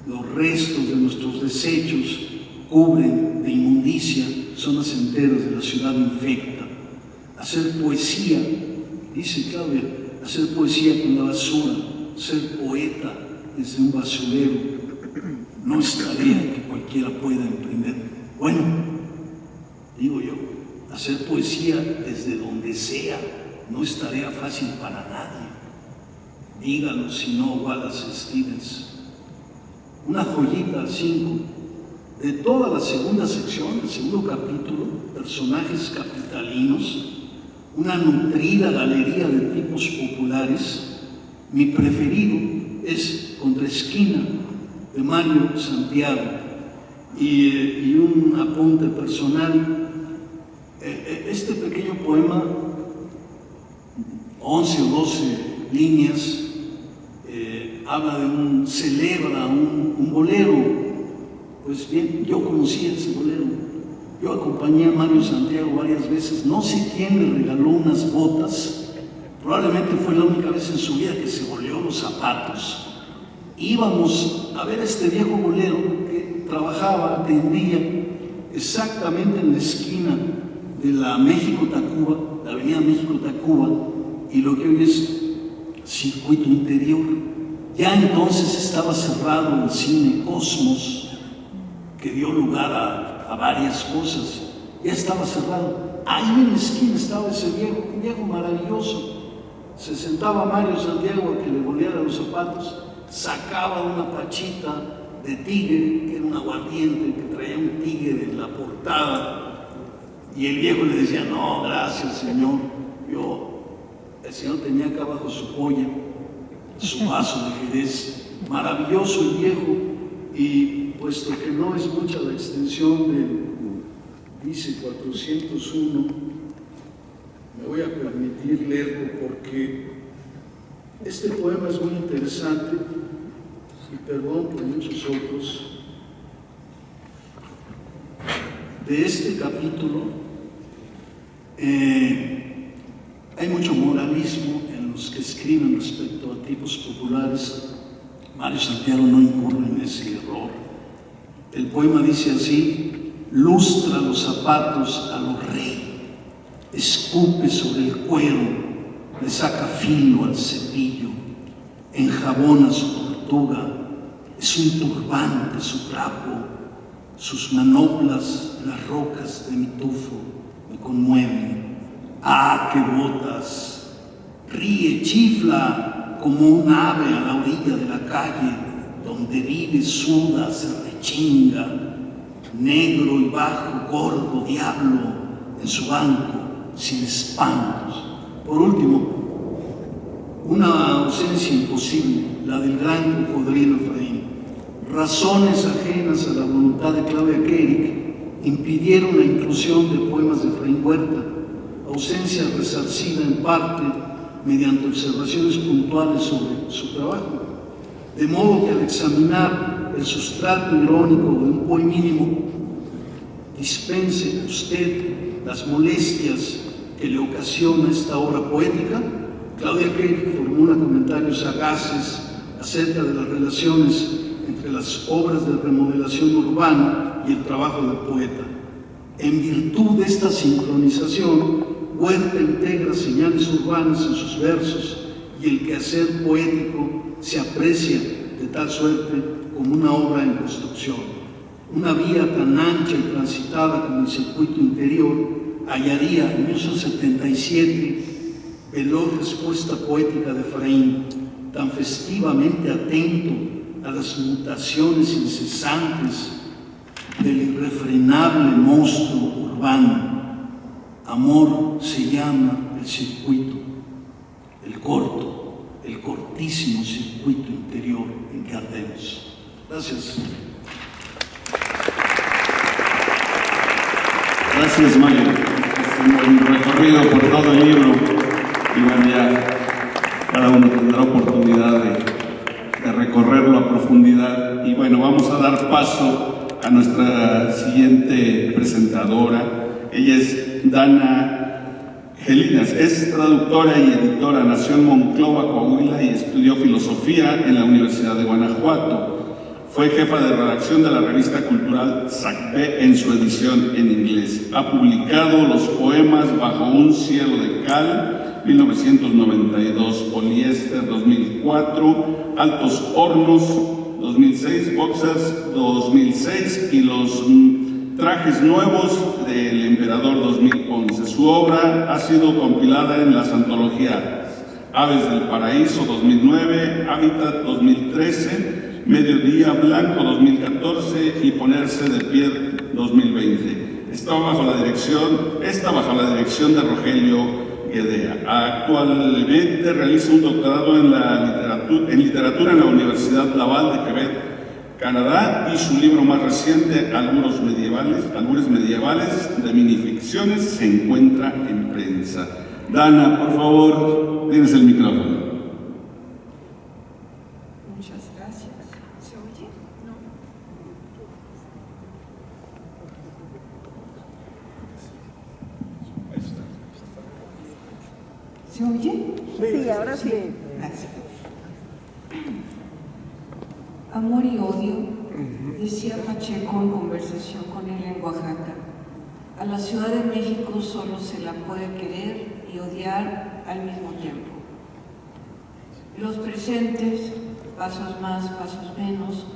Speaker 3: los restos de nuestros desechos cubren de inmundicia zonas enteras de la ciudad infecta. Hacer poesía, dice Claudia, hacer poesía con la basura, ser poeta desde un basurero, no es tarea que cualquiera pueda emprender. Bueno, digo yo, hacer poesía desde donde sea no es tarea fácil para nadie. Dígalo si no Wallace Stevens. Una joyita al 5. De toda la segunda sección, el segundo capítulo, personajes capitalinos, una nutrida galería de tipos populares, mi preferido es Contraesquina, de Mario Santiago, y un apunte personal. Este pequeño poema, 11 o 12 líneas, habla de celebra un bolero. Pues bien, yo conocí ese bolero. Yo acompañé a Mario Santiago varias veces. No sé quién le regaló unas botas. Probablemente fue la única vez en su vida que se volvió los zapatos. Íbamos a ver a este viejo bolero que trabajaba, atendía exactamente en la esquina de la México-Tacuba, la avenida México-Tacuba, y lo que hoy es Circuito Interior. Ya entonces estaba cerrado el cine Cosmos, que dio lugar a varias cosas. Ya estaba cerrado. Ahí en la esquina estaba ese viejo, un viejo maravilloso. Se sentaba Mario Santiago a que le boleara los zapatos, sacaba una pachita de tigre, que era un aguardiente, que traía un tigre en la portada, y el viejo le decía: no, gracias señor, el señor tenía acá abajo su polla, su vaso de Jerez. Maravilloso el viejo. Y puesto que no es mucha la extensión del, dice 401, me voy a permitir leerlo porque este poema es muy interesante, y perdón por muchos otros. De este capítulo hay mucho moralismo en los que escriben respecto a tipos populares. Mario Santiago no incurre en ese error. El poema dice así: lustra los zapatos a los reyes, escupe sobre el cuero, le saca filo al cepillo, enjabona su tortuga, es un turbante su trapo, sus manoplas, las rocas de mi tufo me conmueven. ¡Ah, qué botas! Ríe, chifla como un ave a la orilla de la calle, donde vive, suda, se rechinga, negro y bajo, gordo, diablo, en su banco, sin espantos. Por último, una ausencia imposible, la del gran cocodrilo Efraín. Razones ajenas a la voluntad de Claudia Kerik impidieron la inclusión de poemas de Efraín Huerta, ausencia resarcida en parte mediante observaciones puntuales sobre su trabajo. De modo que al examinar el sustrato irónico de un poemínimo, dispense usted las molestias que le ocasiona esta obra poética. Claudia Kerik formula comentarios sagaces acerca de las relaciones entre las obras de remodelación urbana y el trabajo del poeta. En virtud de esta sincronización, Huerta integra señales urbanas en sus versos y el quehacer poético se aprecia de tal suerte como una obra en construcción. Una vía tan ancha y transitada como el circuito interior hallaría en 1977 veloz respuesta poética de Efraín, tan festivamente atento a las mutaciones incesantes del irrefrenable monstruo urbano. Amor se llama el circuito, el corto, el cortísimo circuito interior en que ardemos. Gracias.
Speaker 2: Gracias, Mario. Es un recorrido por todo el libro y bueno, ya cada uno tendrá oportunidad de recorrerlo a profundidad. Y bueno, vamos a dar paso a nuestra siguiente presentadora. Ella es Dana Gelinas es traductora y editora, nació en Monclova, Coahuila y estudió filosofía en la Universidad de Guanajuato. Fue jefa de redacción de la revista cultural SACPE en su edición en inglés. Ha publicado los poemas Bajo un cielo de cal, 1992, Poliéster, 2004, Altos hornos, 2006, Boxers, 2006 y Los trajes nuevos del emperador, 2011. Su obra ha sido compilada en las antologías Aves del Paraíso, 2009, Hábitat, 2013, Mediodía Blanco, 2014 y Ponerse de Pie, 2020. Está bajo la dirección de Rogelio Guedea. Actualmente realiza un doctorado en literatura en la Universidad Laval de Quebec, Canadá, y su libro más reciente, Albures medievales de minificciones, se encuentra en prensa. Dana, por favor, tienes el micrófono.
Speaker 4: Muchas gracias. ¿Se oye? No. ¿Se oye?
Speaker 5: Sí, ahora sí.
Speaker 4: Gracias. Amor y odio, decía Pacheco en conversación con él en Oaxaca. A la Ciudad de México solo se la puede querer y odiar al mismo tiempo. Los presentes, pasos más, pasos menos,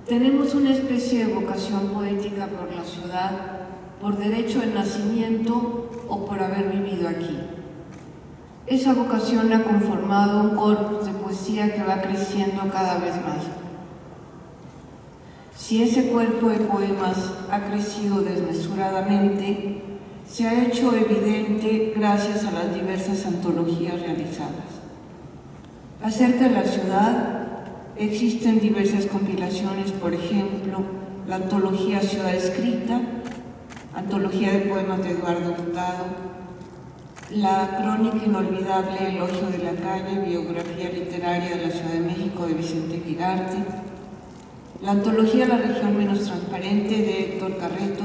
Speaker 4: tenemos una especie de vocación poética por la ciudad, por derecho de nacimiento o por haber vivido aquí. Esa vocación ha conformado un corpus de poesía que va creciendo cada vez más. Si ese cuerpo de poemas ha crecido desmesuradamente, se ha hecho evidente gracias a las diversas antologías realizadas. Acerca de la ciudad, existen diversas compilaciones, por ejemplo, la antología Ciudad Escrita, antología de poemas de Eduardo Hurtado, la crónica inolvidable Elogio de la calle, biografía literaria de la Ciudad de México de Vicente Quirarte, la antología La región menos transparente de Héctor Carreto,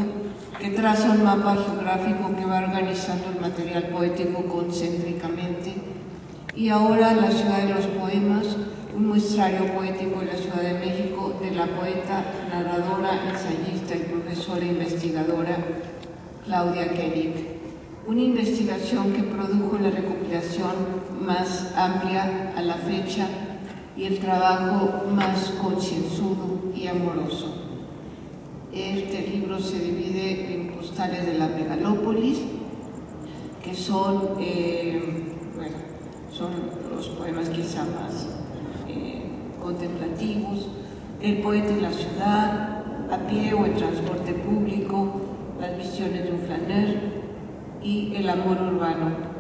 Speaker 4: que traza un mapa geográfico que va organizando el material poético concéntricamente, y ahora La ciudad de los poemas, un muestrario poético de la Ciudad de México de la poeta, narradora, ensayista y profesora investigadora Claudia Koenig. Una investigación que produjo la recopilación más amplia a la fecha y el trabajo más concienzudo y amoroso. Este libro se divide en postales de la megalópolis, que son, son los poemas quizá más contemplativos, El poeta y la ciudad, A pie o en transporte público, Las visiones de un flaner y El amor urbano.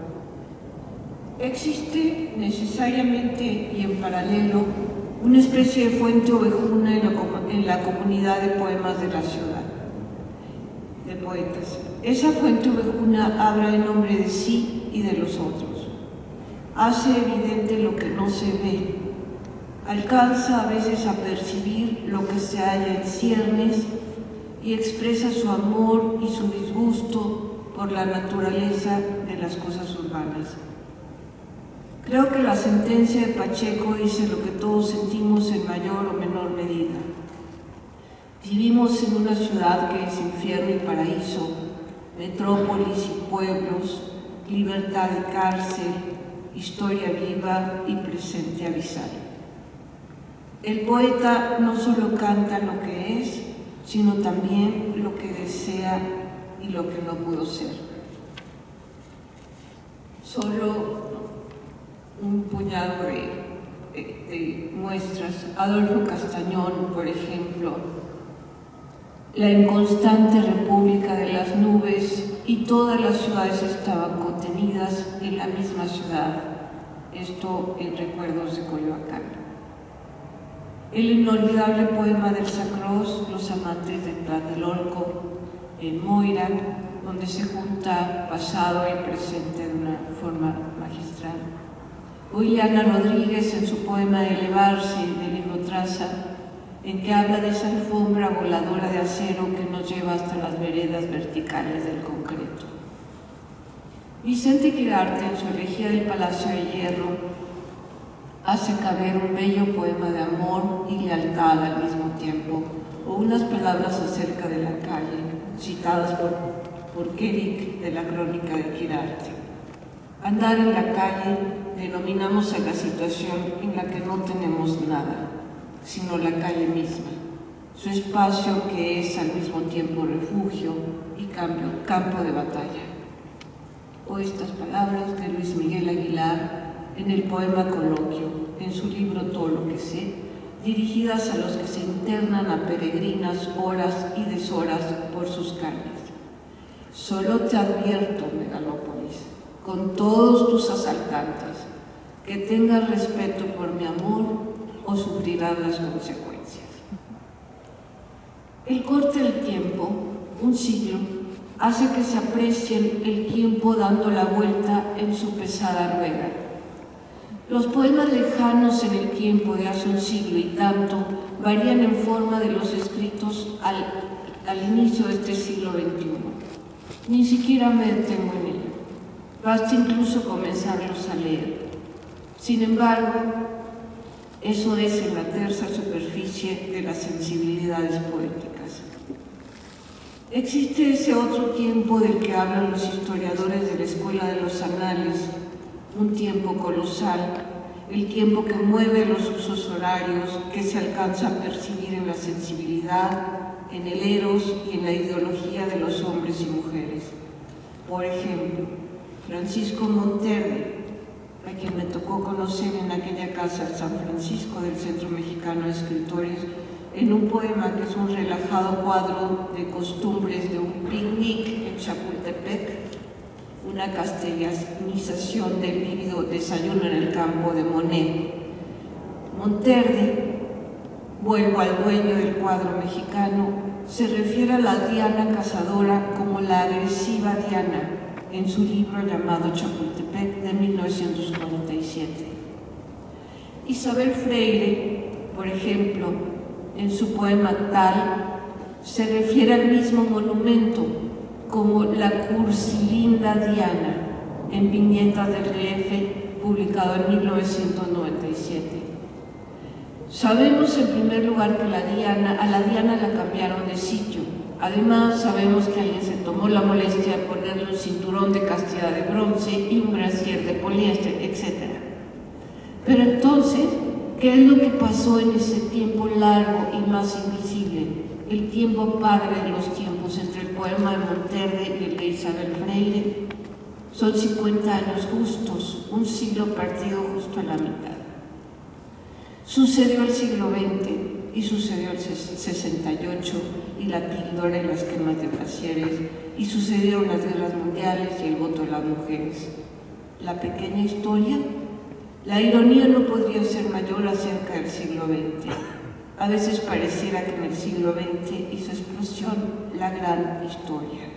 Speaker 4: Existe necesariamente y en paralelo una especie de fuente ovejuna en la comunidad de poemas de la ciudad, de poetas. Esa fuente ovejuna habla en nombre de sí y de los otros. Hace evidente lo que no se ve. Alcanza a veces a percibir lo que se halla en ciernes y expresa su amor y su disgusto por la naturaleza de las cosas urbanas. Creo que la sentencia de Pacheco dice lo que todos sentimos en mayor o menor medida. Vivimos en una ciudad que es infierno y paraíso, metrópolis y pueblos, libertad y cárcel, historia viva y presente avisar. El poeta no solo canta lo que es, sino también lo que desea y lo que no pudo ser. Solo un puñado de muestras. Adolfo Castañón, por ejemplo, La inconstante república de las nubes y todas las ciudades estaban contenidas en la misma ciudad. Esto en Recuerdos de Coyoacán. El inolvidable poema del Sacros, Los amantes de Tlatelolco, en Moira, donde se junta pasado y presente de una forma magistral. O Ileana Rodríguez en su poema Elevarse, del libro Traza, en que habla de esa alfombra voladora de acero que nos lleva hasta las veredas verticales del concreto. Vicente Quirarte, en su elegía del Palacio de Hierro, hace caber un bello poema de amor y lealtad al mismo tiempo, o unas palabras acerca de la calle, citadas por Kerik de la Crónica de Quirarte. Andar en la calle denominamos a la situación en la que no tenemos nada, sino la calle misma, su espacio que es al mismo tiempo refugio y campo de batalla. O estas palabras de Luis Miguel Aguilar en el poema Coloquio, en su libro Todo lo que sé, dirigidas a los que se internan a peregrinas horas y deshoras por sus calles. Solo te advierto, Megalópolis, con todos tus asaltantes, que tengas respeto por mi amor o sufrirás las consecuencias. El corte del tiempo, un siglo, hace que se aprecien el tiempo dando la vuelta en su pesada rueda. Los poemas lejanos en el tiempo de hace un siglo y tanto varían en forma de los escritos al inicio de este siglo XXI. Ni siquiera me detengo en ello. Basta incluso comenzarlos a leer. Sin embargo, eso es en la tersa superficie de las sensibilidades poéticas. Existe ese otro tiempo del que hablan los historiadores de la Escuela de los Anales, un tiempo colosal, el tiempo que mueve los usos horarios, que se alcanza a percibir en la sensibilidad, en el eros y en la ideología de los hombres y mujeres. Por ejemplo, Francisco Monterde, a quien me tocó conocer en aquella casa de San Francisco del Centro Mexicano de Escritores, en un poema que es un relajado cuadro de costumbres de un picnic en Chapultepec, una castellanización del vívido desayuno en el campo de Monet. Monterde, vuelvo al dueño del cuadro mexicano, se refiere a la Diana cazadora como la agresiva Diana en su libro llamado Chapultepec de 1947. Isabel Freire, por ejemplo, en su poema Tal, se refiere al mismo monumento como la cursilinda Diana, en Viñetas del DF, publicado en 1997. Sabemos en primer lugar que a la Diana la cambiaron de sitio. Además, sabemos que alguien se tomó la molestia de ponerle un cinturón de castidad de bronce y un brasier de poliéster, etc. Pero entonces, ¿qué es lo que pasó en ese tiempo largo y más invisible? El tiempo padre de los tiempos entre el poema de Monterde y el de Isabel Freire. Son 50 años justos, un siglo partido justo a la mitad. Sucedió el siglo XX y sucedió el 68 y la píldora y las quemas de brasieres, y sucedieron las guerras mundiales y el voto de las mujeres. La pequeña historia, la ironía no podría ser mayor acerca del siglo XX. A veces pareciera que en el siglo XX hizo explosión la gran historia.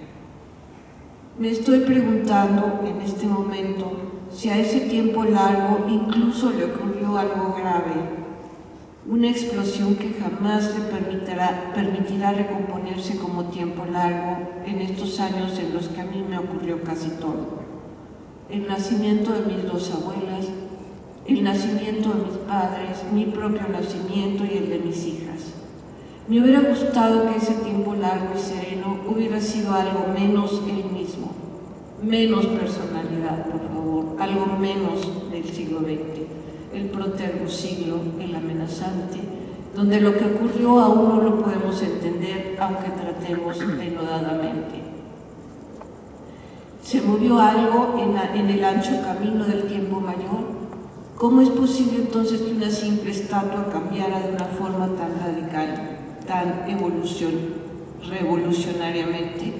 Speaker 4: Me estoy preguntando en este momento si a ese tiempo largo incluso le ocurrió algo grave, una explosión que jamás le permitirá recomponerse como tiempo largo en estos años en los que a mí me ocurrió casi todo. El nacimiento de mis dos abuelas, el nacimiento de mis padres, mi propio nacimiento y el de mis hijas. Me hubiera gustado que ese tiempo largo y sereno hubiera sido algo menos él mismo, menos personalidad, por favor, algo menos del siglo XX, el protervo siglo, el amenazante, donde lo que ocurrió aún no lo podemos entender, aunque tratemos denodadamente. ¿Se movió algo en el ancho camino del tiempo mayor? ¿Cómo es posible entonces que una simple estatua cambiara de una forma tan radical, tan revolucionariamente?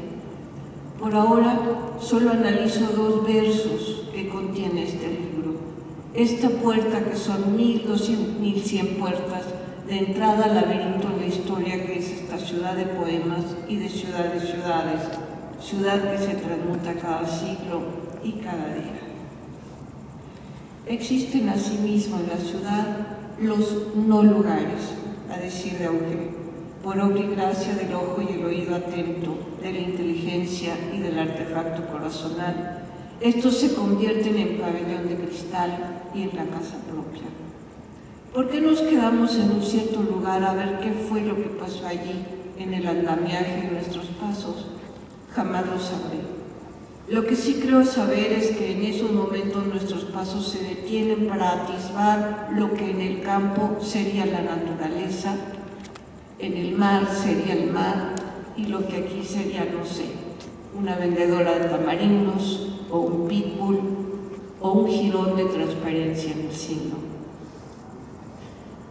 Speaker 4: Por ahora solo analizo dos versos que contiene este libro. Esta puerta, que son 1100 puertas de entrada al laberinto en la historia que es esta ciudad de poemas y de ciudades, ciudad que se transmuta cada siglo y cada día. Existen asimismo en la ciudad los no lugares, a decir de Auger, por obra y gracia del ojo y el oído atento, de la inteligencia y del artefacto corazonal, Estos se convierten en pabellón de cristal y en la casa propia. ¿Por qué nos quedamos en un cierto lugar a ver qué fue lo que pasó allí en el andamiaje de nuestros pasos? Jamás lo sabré. Lo que sí creo saber es que en esos momentos nuestros pasos se detienen para atisbar lo que en el campo sería la naturaleza, en el mar sería el mar y lo que aquí sería, no sé, una vendedora de tamarindos o un pitbull o un jirón de transparencia en el cielo.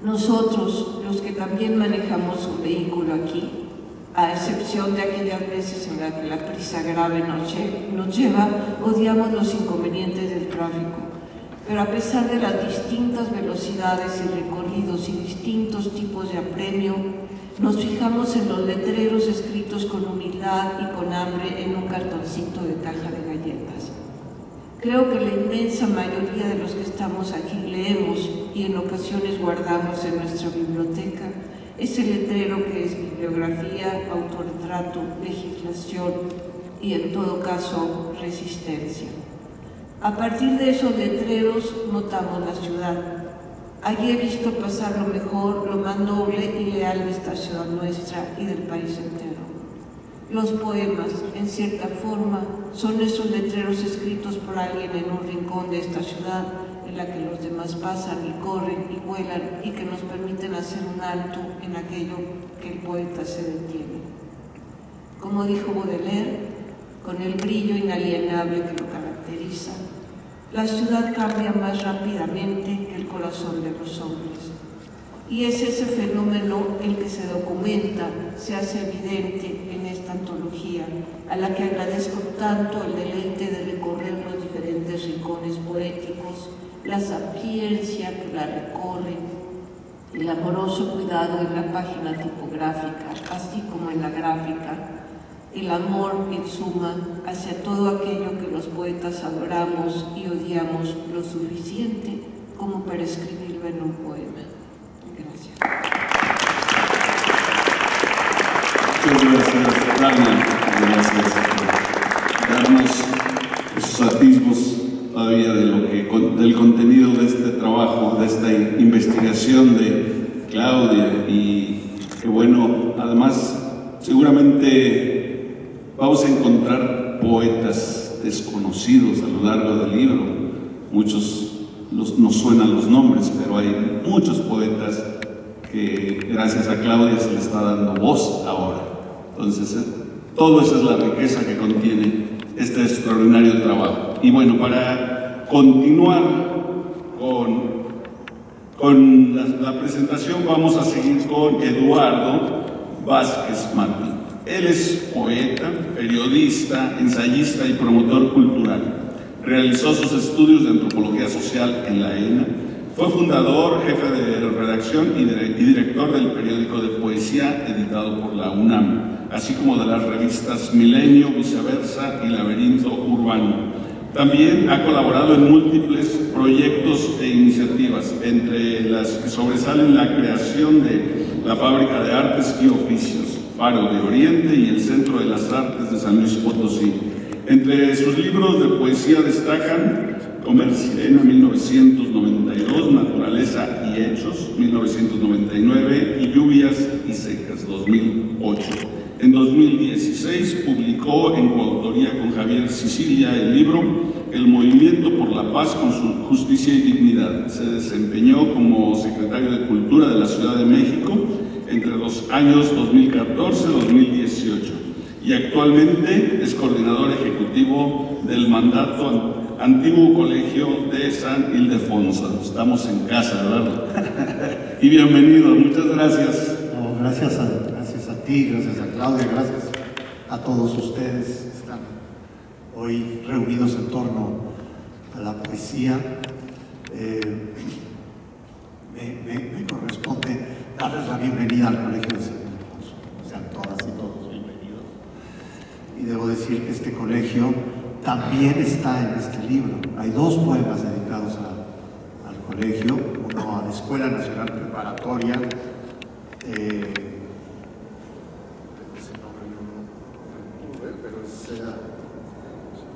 Speaker 4: Nosotros, los que también manejamos un vehículo aquí, a excepción de aquellas veces en las que la prisa grave nos lleva, odiamos los inconvenientes del tráfico. Pero a pesar de las distintas velocidades y recorridos y distintos tipos de apremio, nos fijamos en los letreros escritos con humildad y con hambre en un cartoncito de caja de galletas. Creo que la inmensa mayoría de los que estamos aquí leemos y en ocasiones guardamos en nuestra biblioteca ese letrero que es bibliografía, autorretrato, legislación y en todo caso resistencia. A partir de esos letreros notamos la ciudad. Allí he visto pasar lo mejor, lo más noble y leal de esta ciudad nuestra y del país entero. Los poemas, en cierta forma, son esos letreros escritos por alguien en un rincón de esta ciudad en la que los demás pasan y corren y vuelan y que nos permiten hacer un alto en aquello que el poeta se detiene. Como dijo Baudelaire, con el brillo inalienable que lo caracteriza, la ciudad cambia más rápidamente que el corazón de los hombres. Y es ese fenómeno el que se documenta, se hace evidente en esta antología, a la que agradezco tanto el deleite de recorrer los diferentes rincones poéticos, la sapiencia que la recorre, el amoroso cuidado en la página tipográfica, así como en la gráfica, el amor, en suma, hacia todo aquello que los poetas adoramos y odiamos lo suficiente como para escribirlo en un poema. Gracias.
Speaker 2: Muchas gracias, Tania. Gracias por darnos esos atisbos todavía de del contenido de este trabajo, de esta investigación de Claudia. Y que bueno, además, seguramente vamos a encontrar poetas desconocidos a lo largo del libro. Muchos nos suenan los nombres, pero hay muchos poetas que gracias a Claudia se le está dando voz ahora. Entonces, todo eso es la riqueza que contiene este extraordinario trabajo. Y bueno, para continuar con la presentación, vamos a seguir con Eduardo Vázquez Martín. Él es poeta, periodista, ensayista y promotor cultural. Realizó sus estudios de antropología social en la ENA. Fue fundador, jefe de redacción y director del periódico de poesía editado por la UNAM, así como de las revistas Milenio, Viceversa y Laberinto Urbano. También ha colaborado en múltiples proyectos e iniciativas, entre las que sobresalen la creación de la Fábrica de Artes y Oficios, Faro de Oriente y el Centro de las Artes de San Luis Potosí. Entre sus libros de poesía destacan Comer Sirena, 1992, Naturaleza y Hechos, 1999, y Lluvias y Secas, 2008. En 2016 publicó en coautoría con Javier Sicilia el libro El Movimiento por la Paz con su Justicia y Dignidad. Se desempeñó como secretario de Cultura de la Ciudad de México entre los años 2014-2018 y actualmente es coordinador ejecutivo del mandato Antiguo Colegio de San Ildefonso. Estamos en casa, ¿verdad? Y bienvenido, muchas gracias.
Speaker 5: No, gracias a ti, gracias a Claudia, gracias a todos ustedes que están hoy reunidos en torno a la poesía. Me corresponde darles la bienvenida al Colegio de San Ildefonso. Sean todas y todos bienvenidos. Y debo decir que este colegio también está en este libro. Hay dos poemas dedicados al colegio, uno a la Escuela Nacional Preparatoria,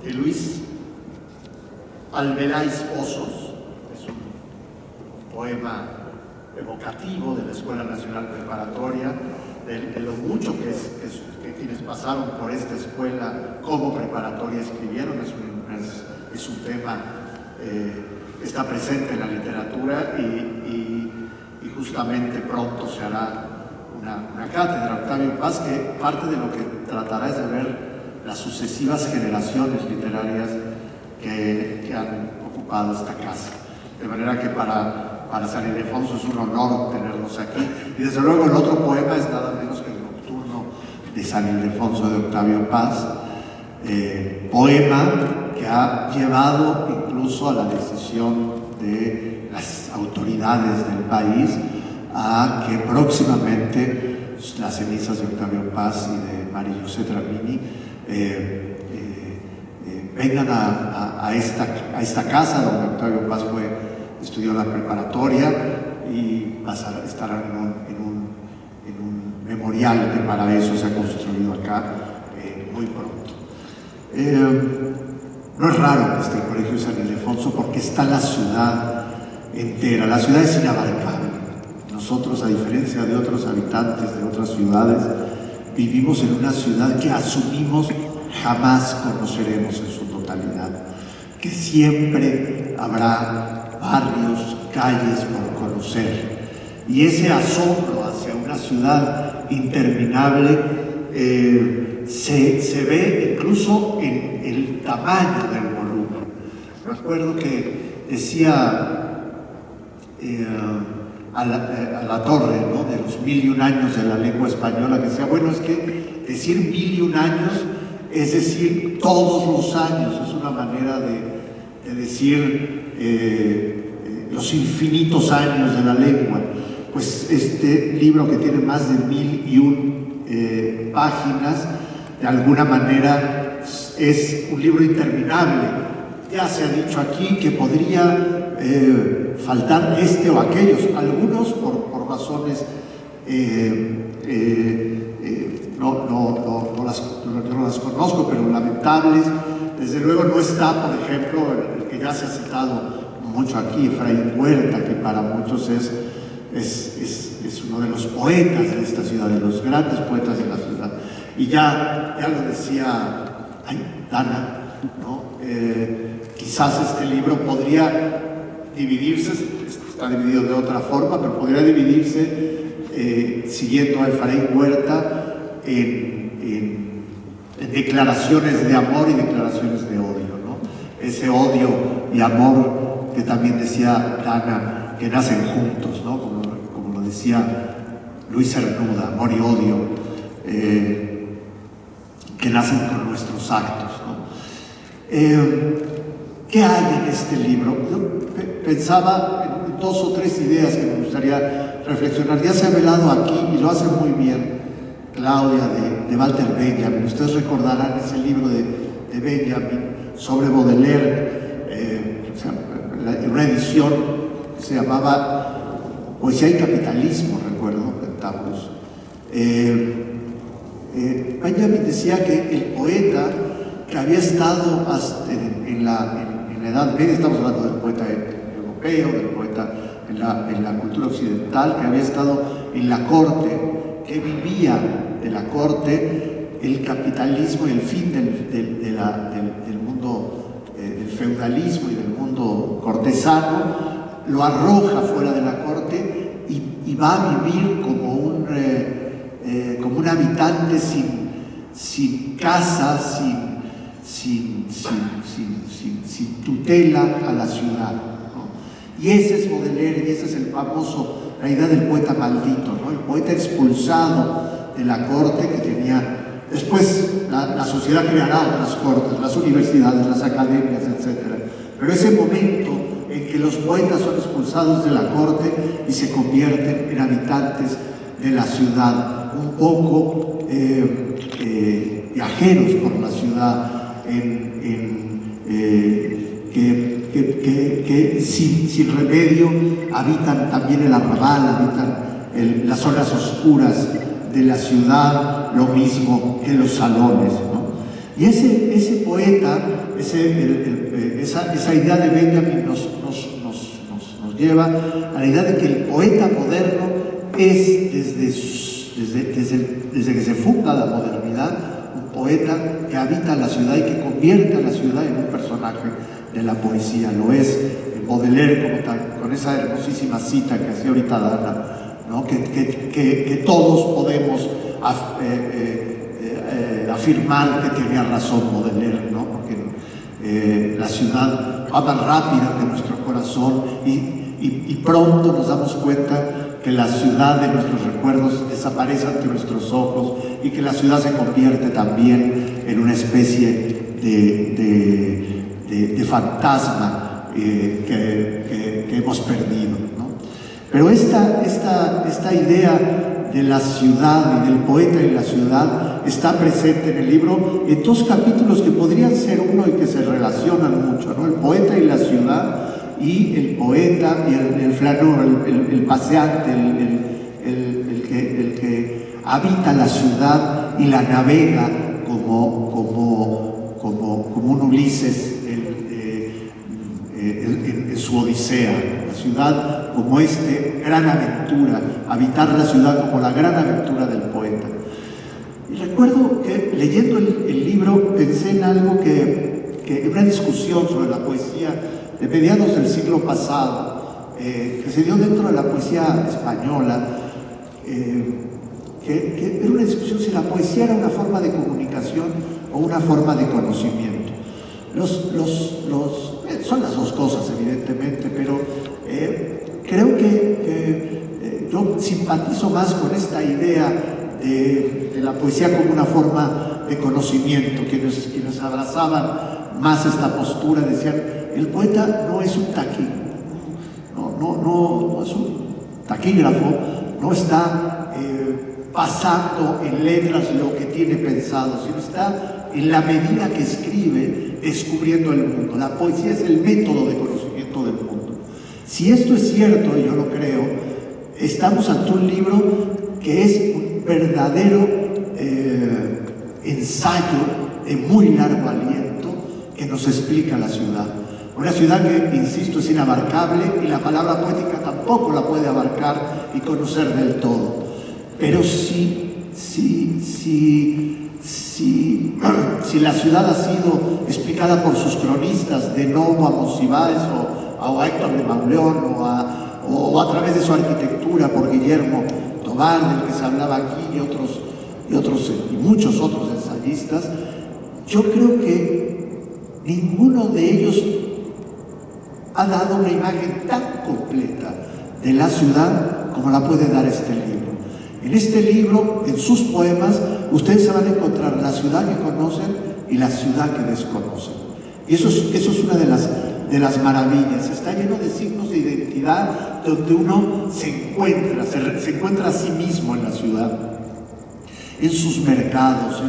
Speaker 5: de Luis Albeláiz Pozos, es un poema evocativo de la Escuela Nacional Preparatoria, de lo mucho que quienes pasaron por esta escuela como preparatoria escribieron. Es un tema que está presente en la literatura y justamente pronto se hará una cátedra. Octavio Paz, que parte de lo que tratará es de ver las sucesivas generaciones literarias que han ocupado esta casa. De manera que para San Ildefonso es un honor tenerlos aquí. Y desde luego el otro poema es nada menos que el Nocturno de San Ildefonso de Octavio Paz, poema que ha llevado incluso a la decisión de las autoridades del país a que próximamente las cenizas de Octavio Paz y de María José Tramini vengan a esta casa donde Octavio Paz estudió la preparatoria, y estarán en un memorial que para eso se ha construido acá muy pronto. No es raro que esté el Colegio de San Ildefonso, porque está la ciudad entera. La ciudad es inabarcable. Nosotros, a diferencia de otros habitantes de otras ciudades, vivimos en una ciudad que asumimos jamás conoceremos en su totalidad, que siempre habrá barrios, calles por conocer, y ese asombro hacia una ciudad interminable se ve incluso en el tamaño del volumen. Recuerdo que decía a la Torre, ¿no?, de los 1001 años de la lengua española, que decía, bueno, es que decir 1001 años es decir todos los años, es una manera de decir los infinitos años de la lengua. Pues este libro, que tiene más de 1001 páginas, de alguna manera es un libro interminable. Ya se ha dicho aquí que podría faltar este o aquellos, algunos por razones no las conozco, pero lamentables. Desde luego no está, por ejemplo, el que ya se ha citado mucho aquí, Efraín Huerta, que para muchos es uno de los poetas de esta ciudad, de los grandes poetas de la ciudad. Y ya lo decía Dana, ¿no? Quizás este libro podría dividirse, está dividido de otra forma, pero podría dividirse, siguiendo a Efraín Huerta, en declaraciones de amor y declaraciones de odio, ¿no? Ese odio y amor que también decía Dana, que nacen juntos, ¿no? Como lo decía Luis Cernuda, amor y odio, que nacen con nuestros actos, ¿no? ¿Qué hay en este libro? Yo pensaba en 2 o 3 ideas que me gustaría reflexionar. Ya se ha velado aquí, y lo hace muy bien Claudia, de Walter Benjamin. Ustedes recordarán ese libro de Benjamin sobre Baudelaire, una edición que se llamaba Poesía y Capitalismo, recuerdo, Pentábulos. Benjamin decía que el poeta que había estado en la Edad Media, estamos hablando del poeta europeo, del poeta en la cultura occidental, que había estado en la corte, que vivía de la corte, el capitalismo y el fin del mundo, del feudalismo y del mundo cortesano, lo arroja fuera de la corte y va a vivir como un habitante sin casa, sin tutela a la ciudad, ¿no? Y ese es Baudelaire, y ese es la idea del poeta maldito, ¿no? El poeta expulsado de la corte, que tenía después la sociedad creará otras cortes, las universidades, las academias, etc. Pero ese momento en que los poetas son expulsados de la corte y se convierten en habitantes de la ciudad, un poco viajeros por la ciudad, que sin remedio habitan también el arrabal, habitan las zonas oscuras de la ciudad, lo mismo que los salones, ¿no? Y ese poeta, esa idea de Benjamin nos lleva a la idea de que el poeta moderno es, desde que se funda la modernidad, un poeta que habita la ciudad y que convierte a la ciudad en un personaje de la poesía. Lo es Baudelaire, con esa hermosísima cita que hacía ahorita Dana, ¿no? que todos podemos afirmar que tenía razón Baudelaire, ¿no? Porque la ciudad va más rápida que nuestro corazón y pronto nos damos cuenta que la ciudad de nuestros recuerdos desaparece ante nuestros ojos y que la ciudad se convierte también en una especie de fantasma que hemos perdido, ¿no? Pero esta idea de la ciudad y del poeta y la ciudad está presente en el libro en dos capítulos que podrían ser uno y que se relacionan mucho, ¿no? El poeta y la ciudad, y el poeta y el flaneur, el paseante, el que habita la ciudad y la navega como un Ulises en su Odisea. La ciudad como gran aventura, habitar la ciudad como la gran aventura del poeta. Y recuerdo que leyendo el libro pensé en algo en una discusión sobre la poesía de mediados del siglo pasado, que se dio dentro de la poesía española, que era una discusión si la poesía era una forma de comunicación o una forma de conocimiento. Son las dos cosas, evidentemente, pero creo que yo simpatizo más con esta idea de la poesía como una forma de conocimiento. Quienes abrazaban más esta postura decían: el poeta no es un taquígrafo, no es un taquígrafo, no está pasando en letras lo que tiene pensado, sino está en la medida que escribe descubriendo el mundo. La poesía es el método de conocimiento del mundo. Si esto es cierto, y yo lo creo, estamos ante un libro que es un verdadero ensayo de muy largo aliento que nos explica la ciudad. Una ciudad que, insisto, es inabarcable y la palabra poética tampoco la puede abarcar y conocer del todo. Pero si la ciudad ha sido explicada por sus cronistas, de Novo a Monsiváis o a Héctor de Mauleón o a través de su arquitectura por Guillermo Tobar, del que se hablaba aquí, y muchos otros ensayistas, yo creo que ninguno de ellos ha dado una imagen tan completa de la ciudad como la puede dar este libro. En este libro, en sus poemas, ustedes se van a encontrar la ciudad que conocen y la ciudad que desconocen. Y eso es una de las maravillas. Está lleno de signos de identidad donde uno se encuentra a sí mismo en la ciudad, en sus mercados,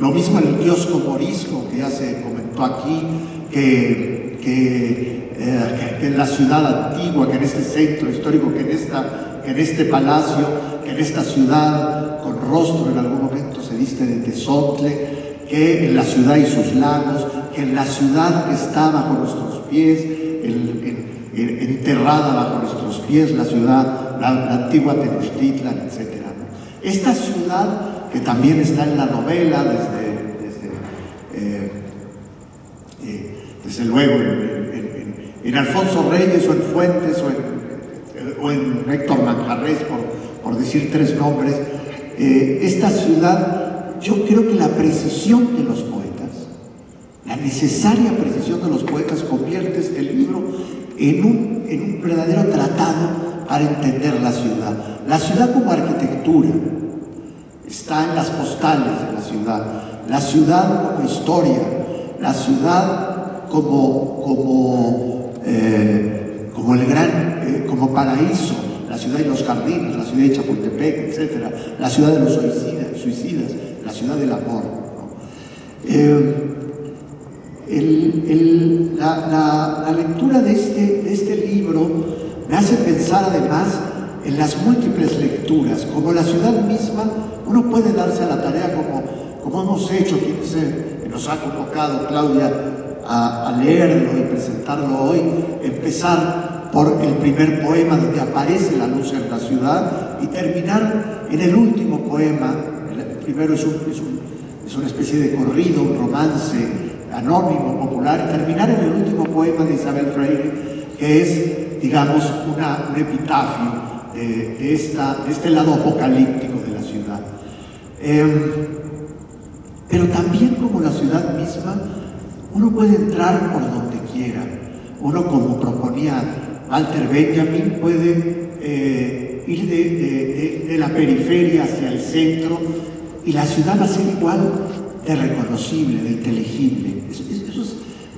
Speaker 5: lo mismo en el kiosco morisco que ya se comentó aquí, que en la ciudad antigua, que en este centro histórico, que en este palacio, que en esta ciudad con rostro en algún momento se viste de tezontle, que en la ciudad y sus lagos, que en la ciudad que está bajo nuestros pies, enterrada bajo nuestros pies, la ciudad, la antigua Tenochtitlan, etc. Esta ciudad, que también está en la novela, desde luego en Alfonso Reyes o en Fuentes o en Héctor Manjarrés, por decir tres nombres, esta ciudad, yo creo que la precisión de los poetas, la necesaria precisión de los poetas convierte este libro en un verdadero tratado para entender la ciudad. La ciudad como arquitectura está en las postales de la ciudad como historia, la ciudad como como paraíso, la ciudad de los jardines, la ciudad de Chapultepec, etc., la ciudad de los suicidas, la ciudad del amor, ¿no? La lectura de este libro me hace pensar además en las múltiples lecturas. Como la ciudad misma, uno puede darse a la tarea, como hemos hecho quienes nos ha convocado Claudia a leerlo y presentarlo hoy, empezar por el primer poema donde aparece la luz en la ciudad y terminar en el último poema. El primero es una especie de corrido, un romance anónimo, popular, y terminar en el último poema de Isabel Freire, que es, digamos, un epitafio de este lado apocalíptico de la ciudad. Pero también, como la ciudad misma, uno puede entrar por donde quiera. Uno, como proponía Walter Benjamin, puede ir de la periferia hacia el centro y la ciudad va a ser igual de reconocible, de inteligible.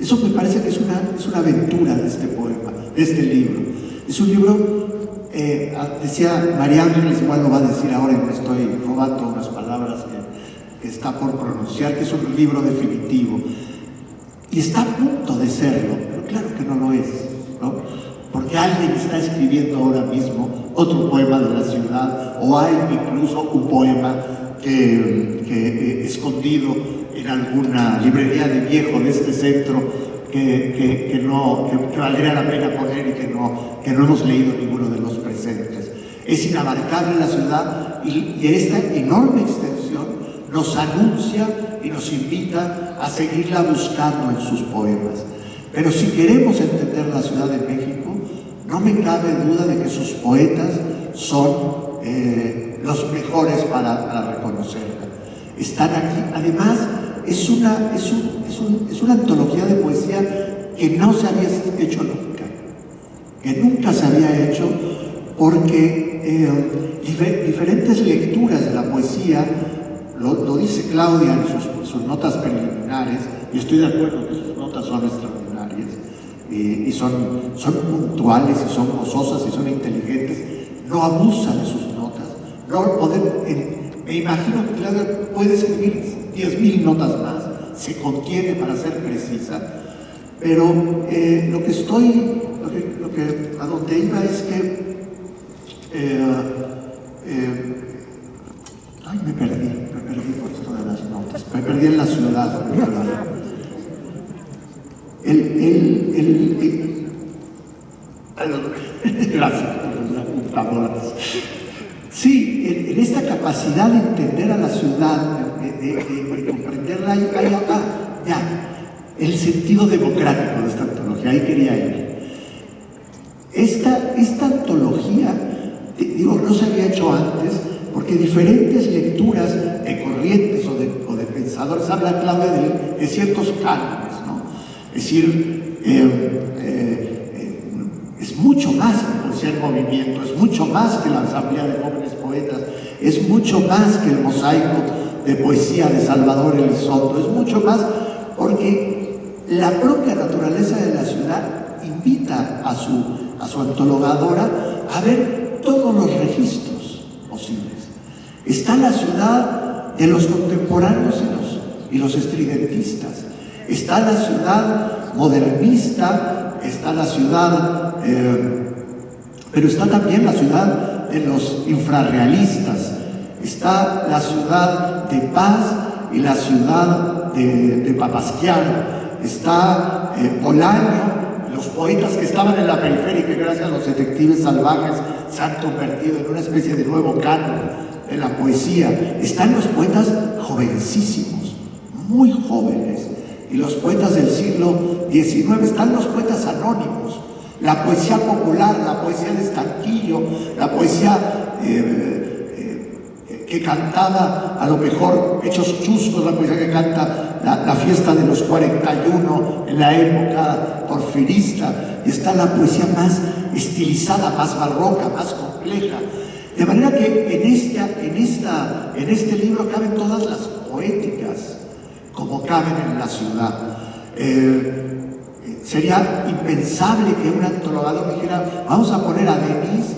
Speaker 5: Eso me parece que es una aventura de este poema, de este libro. Es un libro, decía María Ángeles, igual lo va a decir ahora y me estoy robando unas palabras que está por pronunciar, que es un libro definitivo. Y está a punto de serlo, pero claro que no lo es, ¿no? Porque alguien está escribiendo ahora mismo otro poema de la ciudad, o hay incluso un poema que escondido en alguna librería de viejo de este centro que valdría la pena poner y que no hemos leído ninguno de los presentes. Es inabarcable la ciudad y esta enorme extensión nos anuncia y nos invita a seguirla buscando en sus poemas. Pero si queremos entender la Ciudad de México, no me cabe duda de que sus poetas son los mejores para reconocerla. Están aquí. Además, es una antología de poesía que no se había hecho nunca, que nunca se había hecho, porque diferentes lecturas de la poesía, lo dice Claudia en sus notas preliminares, y estoy de acuerdo que sus notas son extraordinarias, y son puntuales, y son gozosas, y son inteligentes, no abusa de sus notas. Me imagino que Claudia puede escribir 10.000 notas más, se contiene para ser precisa, pero a donde iba es que me perdí por esto de las notas, me perdí en la ciudad. Gracias por las palabras. Sí, en esta capacidad de entender a la ciudad, de comprenderla, el sentido democrático de esta antología, ahí quería ir. Esta antología, no se había hecho antes, porque diferentes lecturas de corrientes o de pensadores, habla Claudia de ciertos cánones, ¿no? Es decir, es mucho más que poesía en movimiento, es mucho más que la Asamblea de Jóvenes Poetas, es mucho más que el mosaico de poesía de Salvador Elizondo, es mucho más porque la propia naturaleza de la ciudad invita a su antologadora a ver todos los registros posibles. Está la ciudad de los contemporáneos y los estridentistas, está la ciudad modernista, está la ciudad, pero está también la ciudad de los infrarrealistas, está la ciudad de Paz y la ciudad de Papasquiaro, está Bolaño, los poetas que estaban en la periferia y que gracias a los detectives salvajes se han convertido en una especie de nuevo canon de la poesía. Están los poetas jovencísimos, muy jóvenes, y los poetas del siglo XIX, están los poetas anónimos, la poesía popular, la poesía de Estanquillo, la poesía que cantaba a lo mejor Hechos Chuscos, la poesía que canta la fiesta de los 41 en la época porfirista, y está la poesía más estilizada, más barroca, más compleja. De manera que en este libro caben todas las poéticas, como caben en la ciudad. Sería impensable que un antologador dijera, vamos a poner a Denis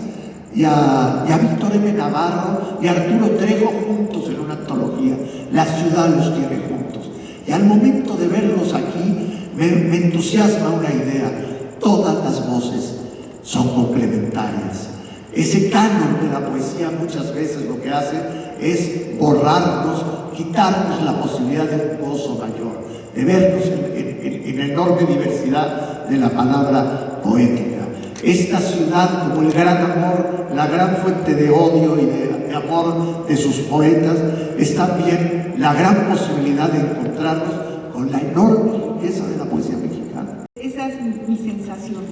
Speaker 5: y a Víctor M. Navarro y a Arturo Trejo juntos en una antología. La ciudad los tiene juntos. Y al momento de verlos aquí, me entusiasma una idea. Todas las voces son complementarias. Ese canon de la poesía muchas veces lo que hace es borrarnos quitarnos la posibilidad de un gozo mayor, de vernos en la enorme diversidad de la palabra poética. Esta ciudad, como el gran amor, la gran fuente de odio y de amor de sus poetas, es también la gran posibilidad de encontrarnos con la enorme riqueza de la poesía mexicana.
Speaker 6: Esa es mi sensación.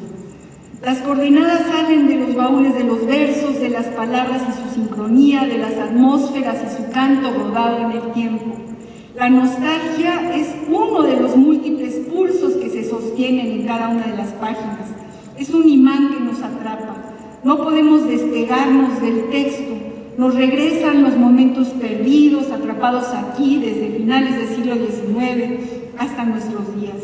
Speaker 6: Las coordenadas salen de los baúles de los versos, de las palabras y su sincronía, de las atmósferas y su canto rodado en el tiempo. La nostalgia es uno de los múltiples pulsos que se sostienen en cada una de las páginas. Es un imán que nos atrapa. No podemos despegarnos del texto. Nos regresan los momentos perdidos, atrapados aquí desde finales del siglo XIX hasta nuestros días.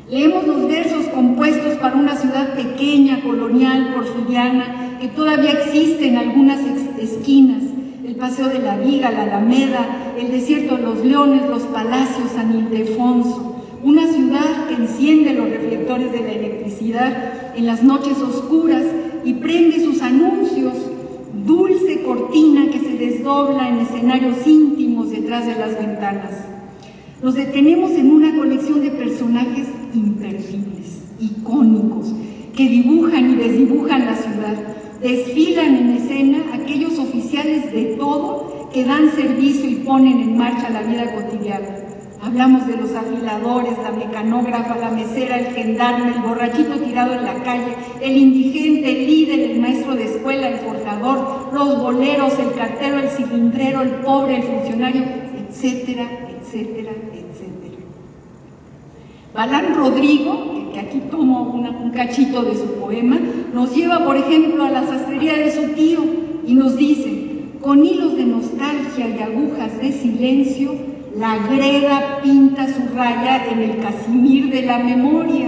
Speaker 6: Leemos los versos compuestos para una ciudad pequeña, colonial, porfiriana, que todavía existe en algunas esquinas: el Paseo de la Viga, la Alameda, el Desierto de los Leones, los Palacios, San Ildefonso. Una ciudad que enciende los reflectores de la electricidad en las noches oscuras y prende sus anuncios, dulce cortina que se desdobla en escenarios íntimos detrás de las ventanas. Nos detenemos en una colección de personajes imperdibles, icónicos, que dibujan y desdibujan la ciudad. Desfilan en escena aquellos oficiales de todo que dan servicio y ponen en marcha la vida cotidiana. Hablamos de los afiladores, la mecanógrafa, la mesera, el gendarme, el borrachito tirado en la calle, el indigente, el líder, el maestro de escuela, el forjador, los boleros, el cartero, el cilindrero, el pobre, el funcionario, etcétera, etcétera, etcétera. Balán Rodrigo, que aquí tomo un cachito de su poema, nos lleva, por ejemplo, a la sastrería de su tío y nos dice: con hilos de nostalgia y agujas de silencio, la greda pinta su raya en el casimir de la memoria,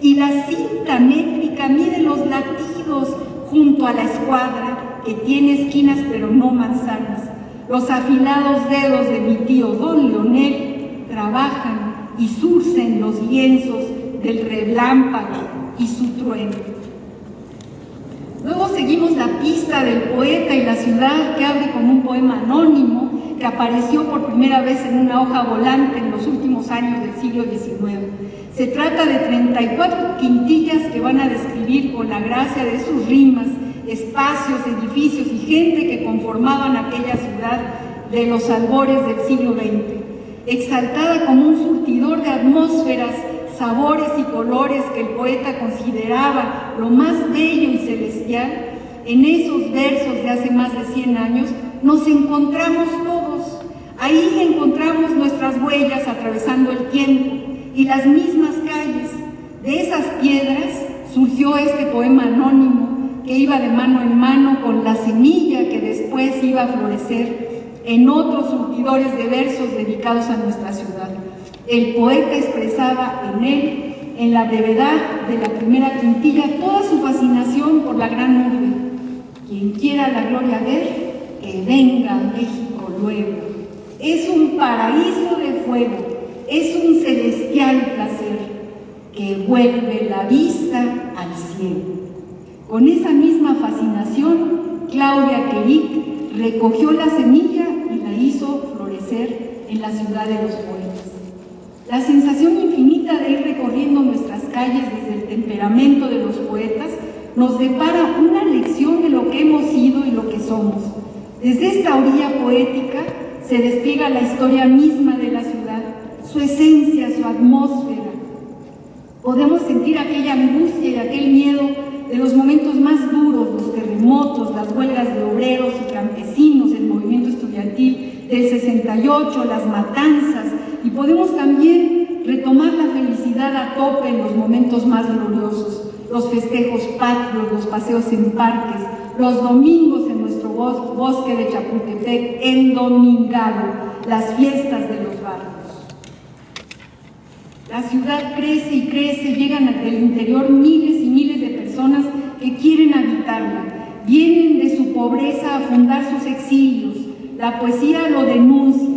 Speaker 6: y la cinta métrica mide los latidos junto a la escuadra que tiene esquinas pero no manzanas. Los afilados dedos de mi tío don Leonel trabajan y surcen los lienzos del relámpago y su trueno. Luego seguimos la pista del poeta y la ciudad, que abre con un poema anónimo que apareció por primera vez en una hoja volante en los últimos años del siglo XIX. Se trata de 34 quintillas que van a describir con la gracia de sus rimas espacios, edificios y gente que conformaban aquella ciudad de los albores del siglo XX, exaltada como un surtidor de atmósferas, sabores y colores que el poeta consideraba lo más bello y celestial. En esos versos de hace más de 100 años nos encontramos todos. Ahí encontramos nuestras huellas atravesando el tiempo y las mismas calles. De esas piedras surgió este poema anónimo que iba de mano en mano con la semilla que después iba a florecer en otros surtidores de versos dedicados a nuestra ciudad. El poeta expresaba en él, en la brevedad de la primera quintilla, toda su fascinación por la gran urbe. Quien quiera la gloria ver, que venga a México luego. Es un paraíso de fuego, es un celestial placer que vuelve la vista al cielo. Con esa misma fascinación, Claudia Queric recogió la semilla y la hizo florecer en la ciudad de los poetas. La sensación infinita de ir recorriendo nuestras calles desde el temperamento de los poetas nos depara una lección de lo que hemos sido y lo que somos. Desde esta orilla poética se despliega la historia misma de la ciudad, su esencia, su atmósfera. Podemos sentir aquella angustia y aquel miedo de los momentos más duros, los terremotos, las huelgas de obreros y campesinos, el movimiento estudiantil del 68, las matanzas, y podemos también retomar la felicidad a tope en los momentos más gloriosos, los festejos patrios, los paseos en parques, los domingos en nuestro bosque de Chapultepec endomingado, las fiestas de los barrios. La ciudad crece y crece, llegan al interior miles y miles de personas que quieren habitarla, vienen de su pobreza a fundar sus exilios. La poesía lo denuncia,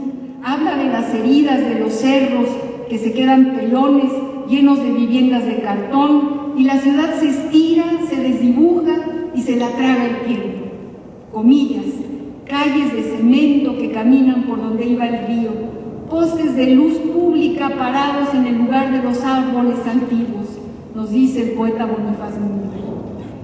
Speaker 6: habla de las heridas de los cerros que se quedan pelones, llenos de viviendas de cartón, y la ciudad se estira, se desdibuja y se la traga el tiempo. Comillas, calles de cemento que caminan por donde iba el río, postes de luz pública parados en el lugar de los árboles antiguos, nos dice el poeta Bonifaz Muñoz.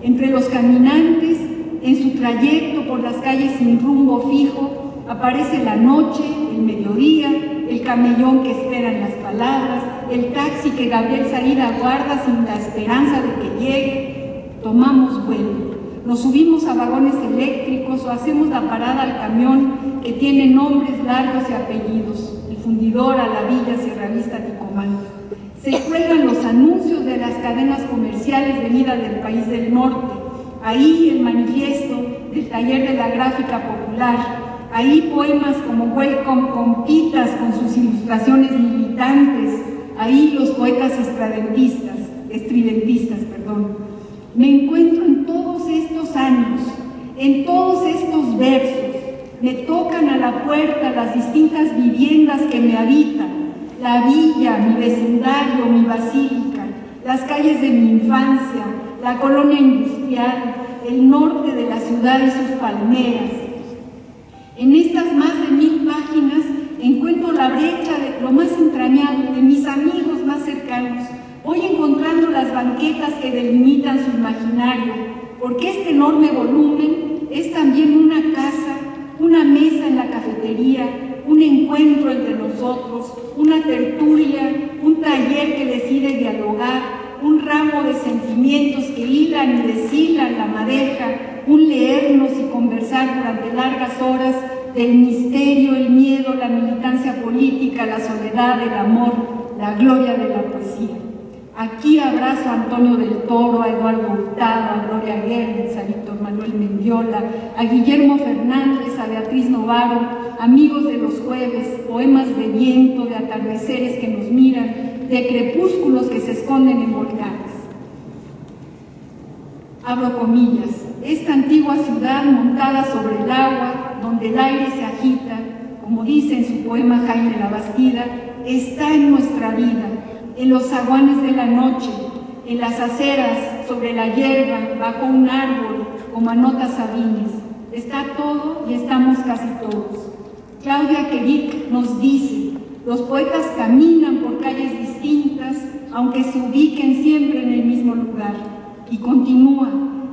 Speaker 6: Entre los caminantes, en su trayecto por las calles sin rumbo fijo, aparece la noche, el mediodía, el camellón que espera en las palabras, el taxi que Gabriel Said aguarda sin la esperanza de que llegue. Tomamos vuelo, nos subimos a vagones eléctricos o hacemos la parada al camión que tiene nombres largos y apellidos: el Fundidor, a la Villa, Sierra Vista, Ticomán. Se cuelgan los anuncios de las cadenas comerciales venidas del país del norte. Ahí el manifiesto del taller de la gráfica popular. Ahí poemas como Welcome con pitas con sus ilustraciones militantes. Ahí los poetas estridentistas. Me encuentro en todos estos años, en todos estos versos. Me tocan a la puerta las distintas viviendas que me habitan, la villa, mi vecindario, mi basílica, las calles de mi infancia, la colonia industrial, el norte de la ciudad y sus palmeras. En estas más de 1000 páginas encuentro la brecha de lo más entrañable de mis amigos más cercanos. Voy encontrando las banquetas que delimitan su imaginario, porque este enorme volumen es también una casa, una mesa en la cafetería, un encuentro entre nosotros, una tertulia, un taller que decide dialogar, un ramo de sentimientos que hilan y deshilan la madeja, un leernos y conversar durante largas horas del misterio, el miedo, la militancia política, la soledad, el amor, la gloria de la poesía. Aquí abrazo a Antonio del Toro, a Eduardo Hurtado, a Gloria Gerdes, a Víctor Manuel Mendiola, a Guillermo Fernández, a Beatriz Novaro, amigos de los jueves, poemas de viento, de atardeceres que nos miran, de crepúsculos que se esconden en volcanes. Abro comillas, esta antigua ciudad montada sobre el agua, donde el aire se agita, como dice en su poema Jaime Labastida, está en nuestra vida, en los zaguanes de la noche, en las aceras, sobre la hierba, bajo un árbol, como anotas Sabines. Está todo y estamos casi todos. Claudia Queric nos dice, los poetas caminan por calles distintas, aunque se ubiquen siempre en el mismo lugar. Y continúa,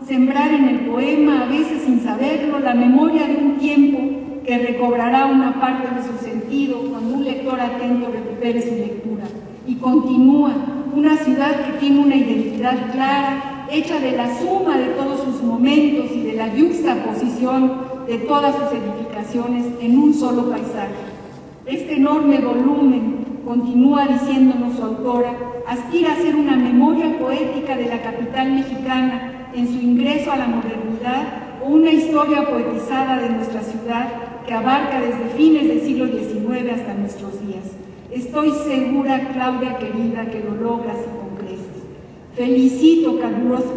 Speaker 6: sembrar en el poema, a veces sin saberlo, la memoria de un tiempo que recobrará una parte de su sentido cuando un lector atento recupere su lectura. Y continúa, una ciudad que tiene una identidad clara, hecha de la suma de todos sus momentos y de la yuxtaposición de todas sus edificaciones en un solo paisaje. Este enorme volumen, continúa diciéndonos su autora, aspira a ser una memoria poética de la capital mexicana en su ingreso a la modernidad o una historia poetizada de nuestra ciudad que abarca desde fines del siglo XIX hasta nuestros días. Estoy segura, Claudia querida, que lo logras y con creces. Felicito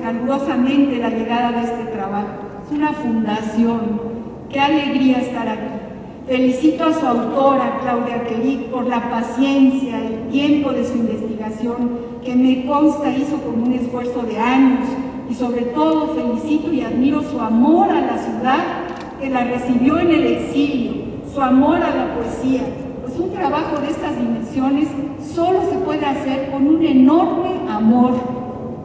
Speaker 6: calurosamente la llegada de este trabajo. Es una fundación. Qué alegría estar aquí. Felicito a su autora, Claudia Queric, por la paciencia, el tiempo de su investigación, que me consta hizo con un esfuerzo de años, y sobre todo felicito y admiro su amor a la ciudad, que la recibió en el exilio, su amor a la poesía. Pues un trabajo de estas dimensiones solo se puede hacer con un enorme amor.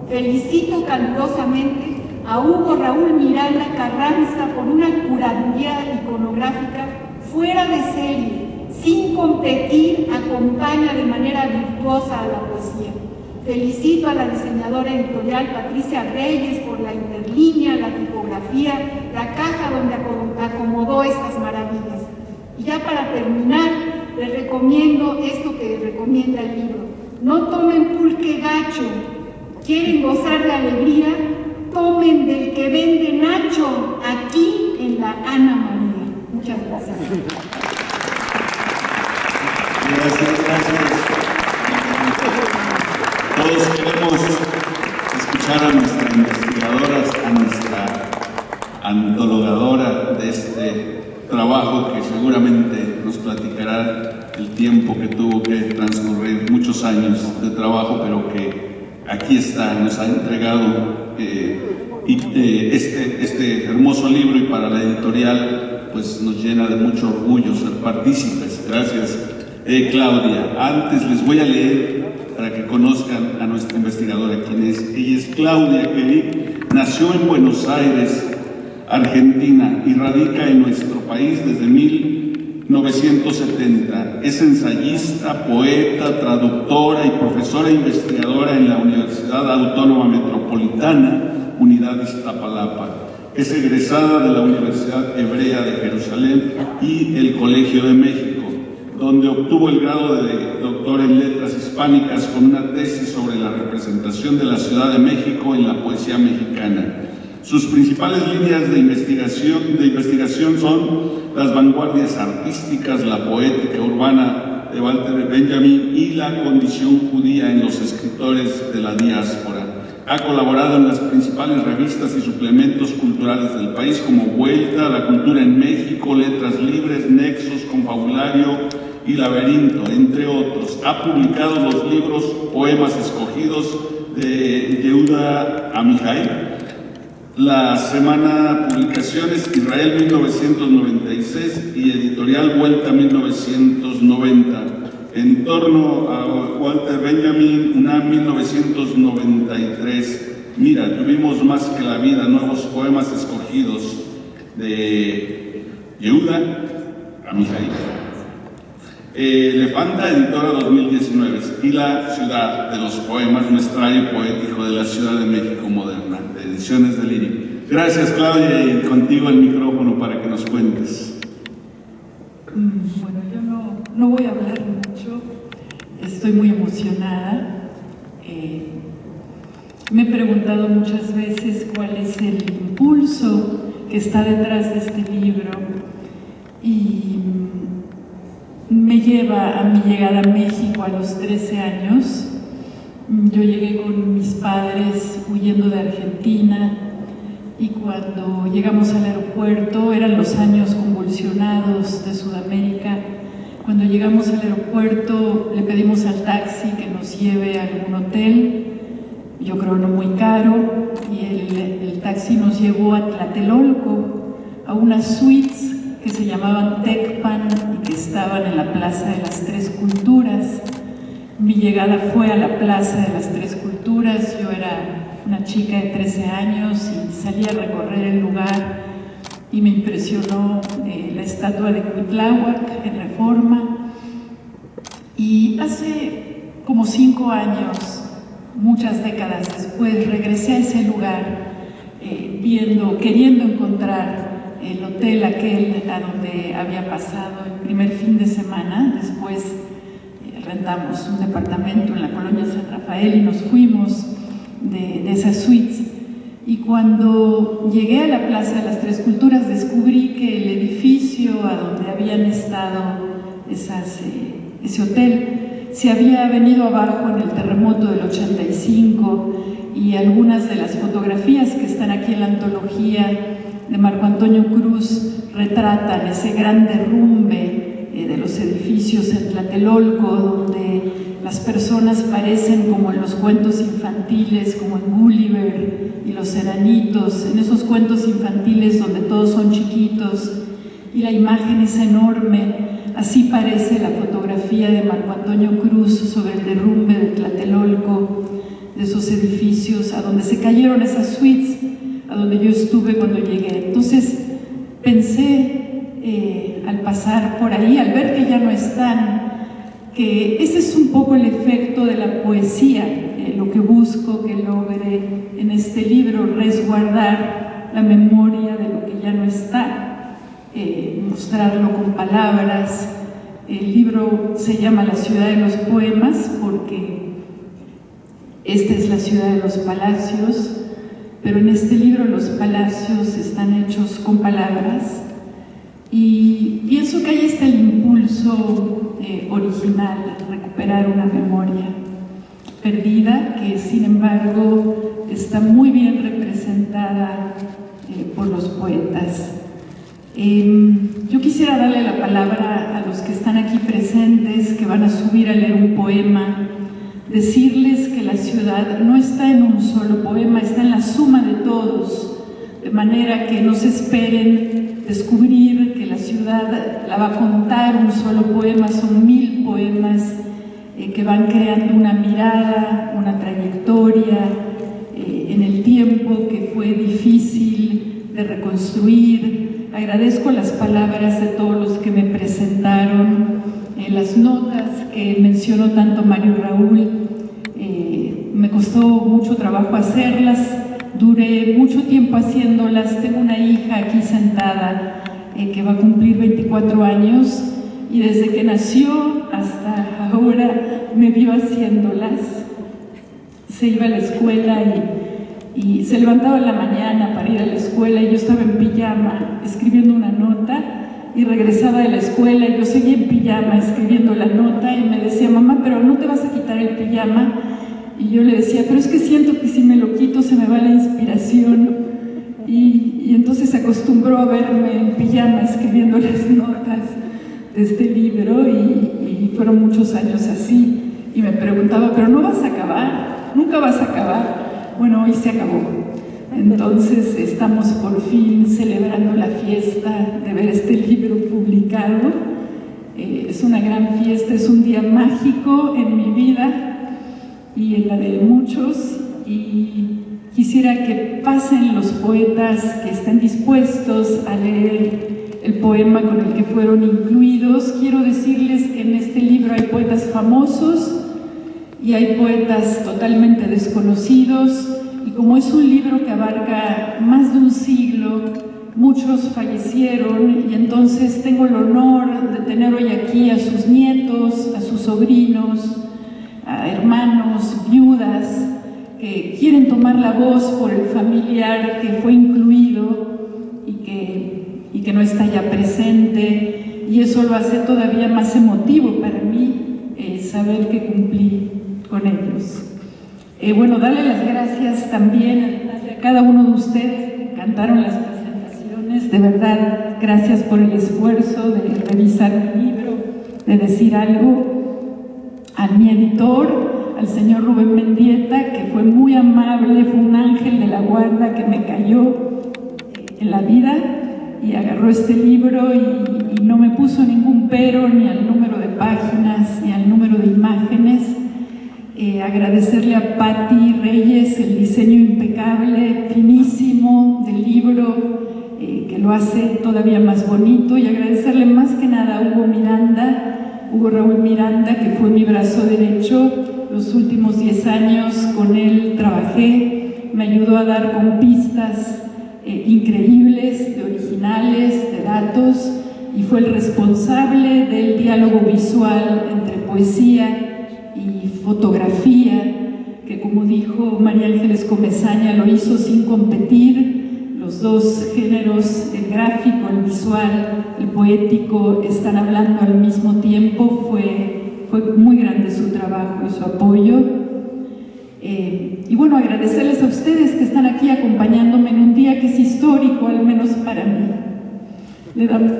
Speaker 6: Felicito calurosamente a Hugo Raúl Miranda Carranza por una curaduría iconográfica fuera de serie, sin competir, acompaña de manera virtuosa a la poesía. Felicito a la diseñadora editorial Patricia Reyes por la interlínea, la tipografía, la caja donde acomodó estas maravillas. Y ya para terminar, les recomiendo esto que recomienda el libro. No tomen pulque gacho. ¿Quieren gozar de alegría? Tomen del que vende Nacho, aquí en la Ana María. Muchas gracias.
Speaker 2: Gracias. Todos queremos escuchar a nuestra investigadora, a nuestra antologadora de este trabajo que seguramente nos platicará el tiempo que tuvo que transcurrir, muchos años de trabajo, pero que aquí está, nos ha entregado este hermoso libro, y para la editorial pues nos llena de mucho orgullo ser partícipes. Gracias, Claudia. Antes les voy a leer para que conozcan a nuestra investigadora quién es. Ella es Claudia Kelly, nació en Buenos Aires, Argentina, y radica en nuestro país desde 1970. Es ensayista, poeta, traductora y profesora investigadora en la Universidad Autónoma Metropolitana, Unidad Iztapalapa. Es egresada de la Universidad Hebrea de Jerusalén y el Colegio de México, donde obtuvo el grado de doctor en Letras Hispánicas con una tesis sobre la representación de la Ciudad de México en la poesía mexicana. Sus principales líneas de investigación son las vanguardias artísticas, la poética urbana de Walter Benjamin y la condición judía en los escritores de la diáspora. Ha colaborado en las principales revistas y suplementos culturales del país como Vuelta, La Cultura en México, Letras Libres, Nexos, Confabulario y Laberinto, entre otros. Ha publicado los libros Poemas Escogidos de Yehuda Amichai, la Semana Publicaciones Israel 1996 y Editorial Vuelta 1990. En torno a Walter Benjamin, UNAM 1993. Mira, tuvimos más que la vida, nuevos poemas escogidos de Yehuda Amichai. Elefanta, editora 2019, y La Ciudad de los Poemas, muestrario poético de la Ciudad de México moderna, de Ediciones de Lirio. Gracias, Claudia, y contigo el micrófono para que nos cuentes.
Speaker 6: Bueno, yo no voy a hablar mucho, estoy muy emocionada. Me he preguntado muchas veces cuál es el impulso que está detrás de este libro y me lleva a mi llegada a México a los 13 años. Yo llegué con mis padres huyendo de Argentina y cuando llegamos al aeropuerto, eran los años convulsionados de Sudamérica. Cuando llegamos al aeropuerto le pedimos al taxi que nos lleve a algún hotel, yo creo no muy caro, y el taxi nos llevó a Tlatelolco, a unas suites que se llamaban Tecpan y que estaban en la Plaza de las Tres Culturas. Mi llegada fue a la Plaza de las Tres Culturas, yo era una chica de 13 años y salí a recorrer el lugar y me impresionó la estatua de Cuitláhuac en Reforma. Y hace como 5 años, muchas décadas después, regresé a ese lugar queriendo encontrar el hotel aquel a donde había pasado el primer fin de semana. Después rentamos un departamento en la colonia San Rafael y nos fuimos de esas suites. Y cuando llegué a la Plaza de las Tres Culturas descubrí que el edificio a donde habían estado ese hotel se había venido abajo en el terremoto del 85 y algunas de las fotografías que están aquí en la antología de Marco Antonio Cruz retratan ese gran derrumbe de los edificios en Tlatelolco, donde las personas parecen como en los cuentos infantiles, como en Gulliver y los enanitos, en esos cuentos infantiles donde todos son chiquitos y la imagen es enorme. Así parece la fotografía de Marco Antonio Cruz sobre el derrumbe de Tlatelolco, de esos edificios a donde se cayeron esas suites, a donde yo estuve cuando llegué. Entonces pensé al pasar por ahí, al ver que ya no están, que ese es un poco el efecto de la poesía, lo que busco que logre en este libro, resguardar la memoria de lo que ya no está, mostrarlo con palabras. El libro se llama La Ciudad de los Poemas porque esta es la ciudad de los palacios, pero en este libro los palacios están hechos con palabras y pienso que ahí está el impulso original, recuperar una memoria perdida que sin embargo está muy bien representada por los poetas. Yo quisiera darle la palabra a los que están aquí presentes, que van a subir a leer un poema, decirles que la ciudad no está en un solo poema, está en la suma de todos, de manera que no se esperen descubrir que la ciudad la va a contar un solo poema, son 1000 poemas que van creando una mirada, una trayectoria en el tiempo que fue difícil de reconstruir. Agradezco las palabras de todos los que me presentaron, las notas que mencionó tanto Mario Raúl. Me costó mucho trabajo hacerlas, duré mucho tiempo haciéndolas. Tengo una hija aquí sentada que va a cumplir 24 años y desde que nació hasta ahora me vio haciéndolas. Se iba a la escuela y se levantaba en la mañana para ir a la escuela y yo estaba en pijama escribiendo una nota y regresaba de la escuela y yo seguía en pijama escribiendo la nota y me decía, mamá, pero no te vas a quitar el pijama. Y yo le decía, pero es que siento que si me lo quito se me va la inspiración. Y entonces se acostumbró a verme en pijama escribiendo las notas de este libro y fueron muchos años así. Y me preguntaba, pero no vas a acabar, nunca vas a acabar. Bueno, hoy se acabó. Entonces estamos por fin celebrando la fiesta de ver este libro publicado. Es una gran fiesta, es un día mágico en mi vida y en la de muchos, y quisiera que pasen los poetas que estén dispuestos a leer el poema con el que fueron incluidos. Quiero decirles que en este libro hay poetas famosos y hay poetas totalmente desconocidos, y como es un libro que abarca más de un siglo, muchos fallecieron, y entonces tengo el honor de tener hoy aquí a sus nietos, a sus sobrinos, a hermanos, viudas, que quieren tomar la voz por el familiar que fue incluido y que no está ya presente, y eso lo hace todavía más emotivo para mí, saber que cumplí con ellos. Bueno, darle las gracias también a cada uno de ustedes que cantaron las presentaciones. De verdad, gracias por el esfuerzo de revisar mi libro, de decir algo. A mi editor, al señor Rubén Mendieta, que fue muy amable, fue un ángel de la guarda que me cayó en la vida y agarró este libro y no me puso ningún pero, ni al número de páginas, ni al número de imágenes. Agradecerle a Patti Reyes el diseño impecable, finísimo del libro, que lo hace todavía más bonito, y agradecerle más que nada a Hugo Raúl Miranda, que fue mi brazo derecho. Los últimos 10 años con él trabajé, me ayudó a dar con pistas increíbles, de originales, de datos, y fue el responsable del diálogo visual entre poesía y fotografía, que como dijo María Ángeles Comesaña, lo hizo sin competir. Los dos géneros, el gráfico, el visual, el poético, están hablando al mismo tiempo. Fue muy grande su trabajo y su apoyo. Y bueno, agradecerles a ustedes que están aquí acompañándome en un día que es histórico, al menos para mí. Le damos...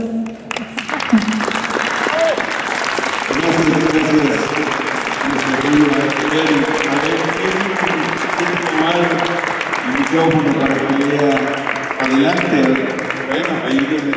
Speaker 2: Para que vaya adelante. Bueno, ahí viene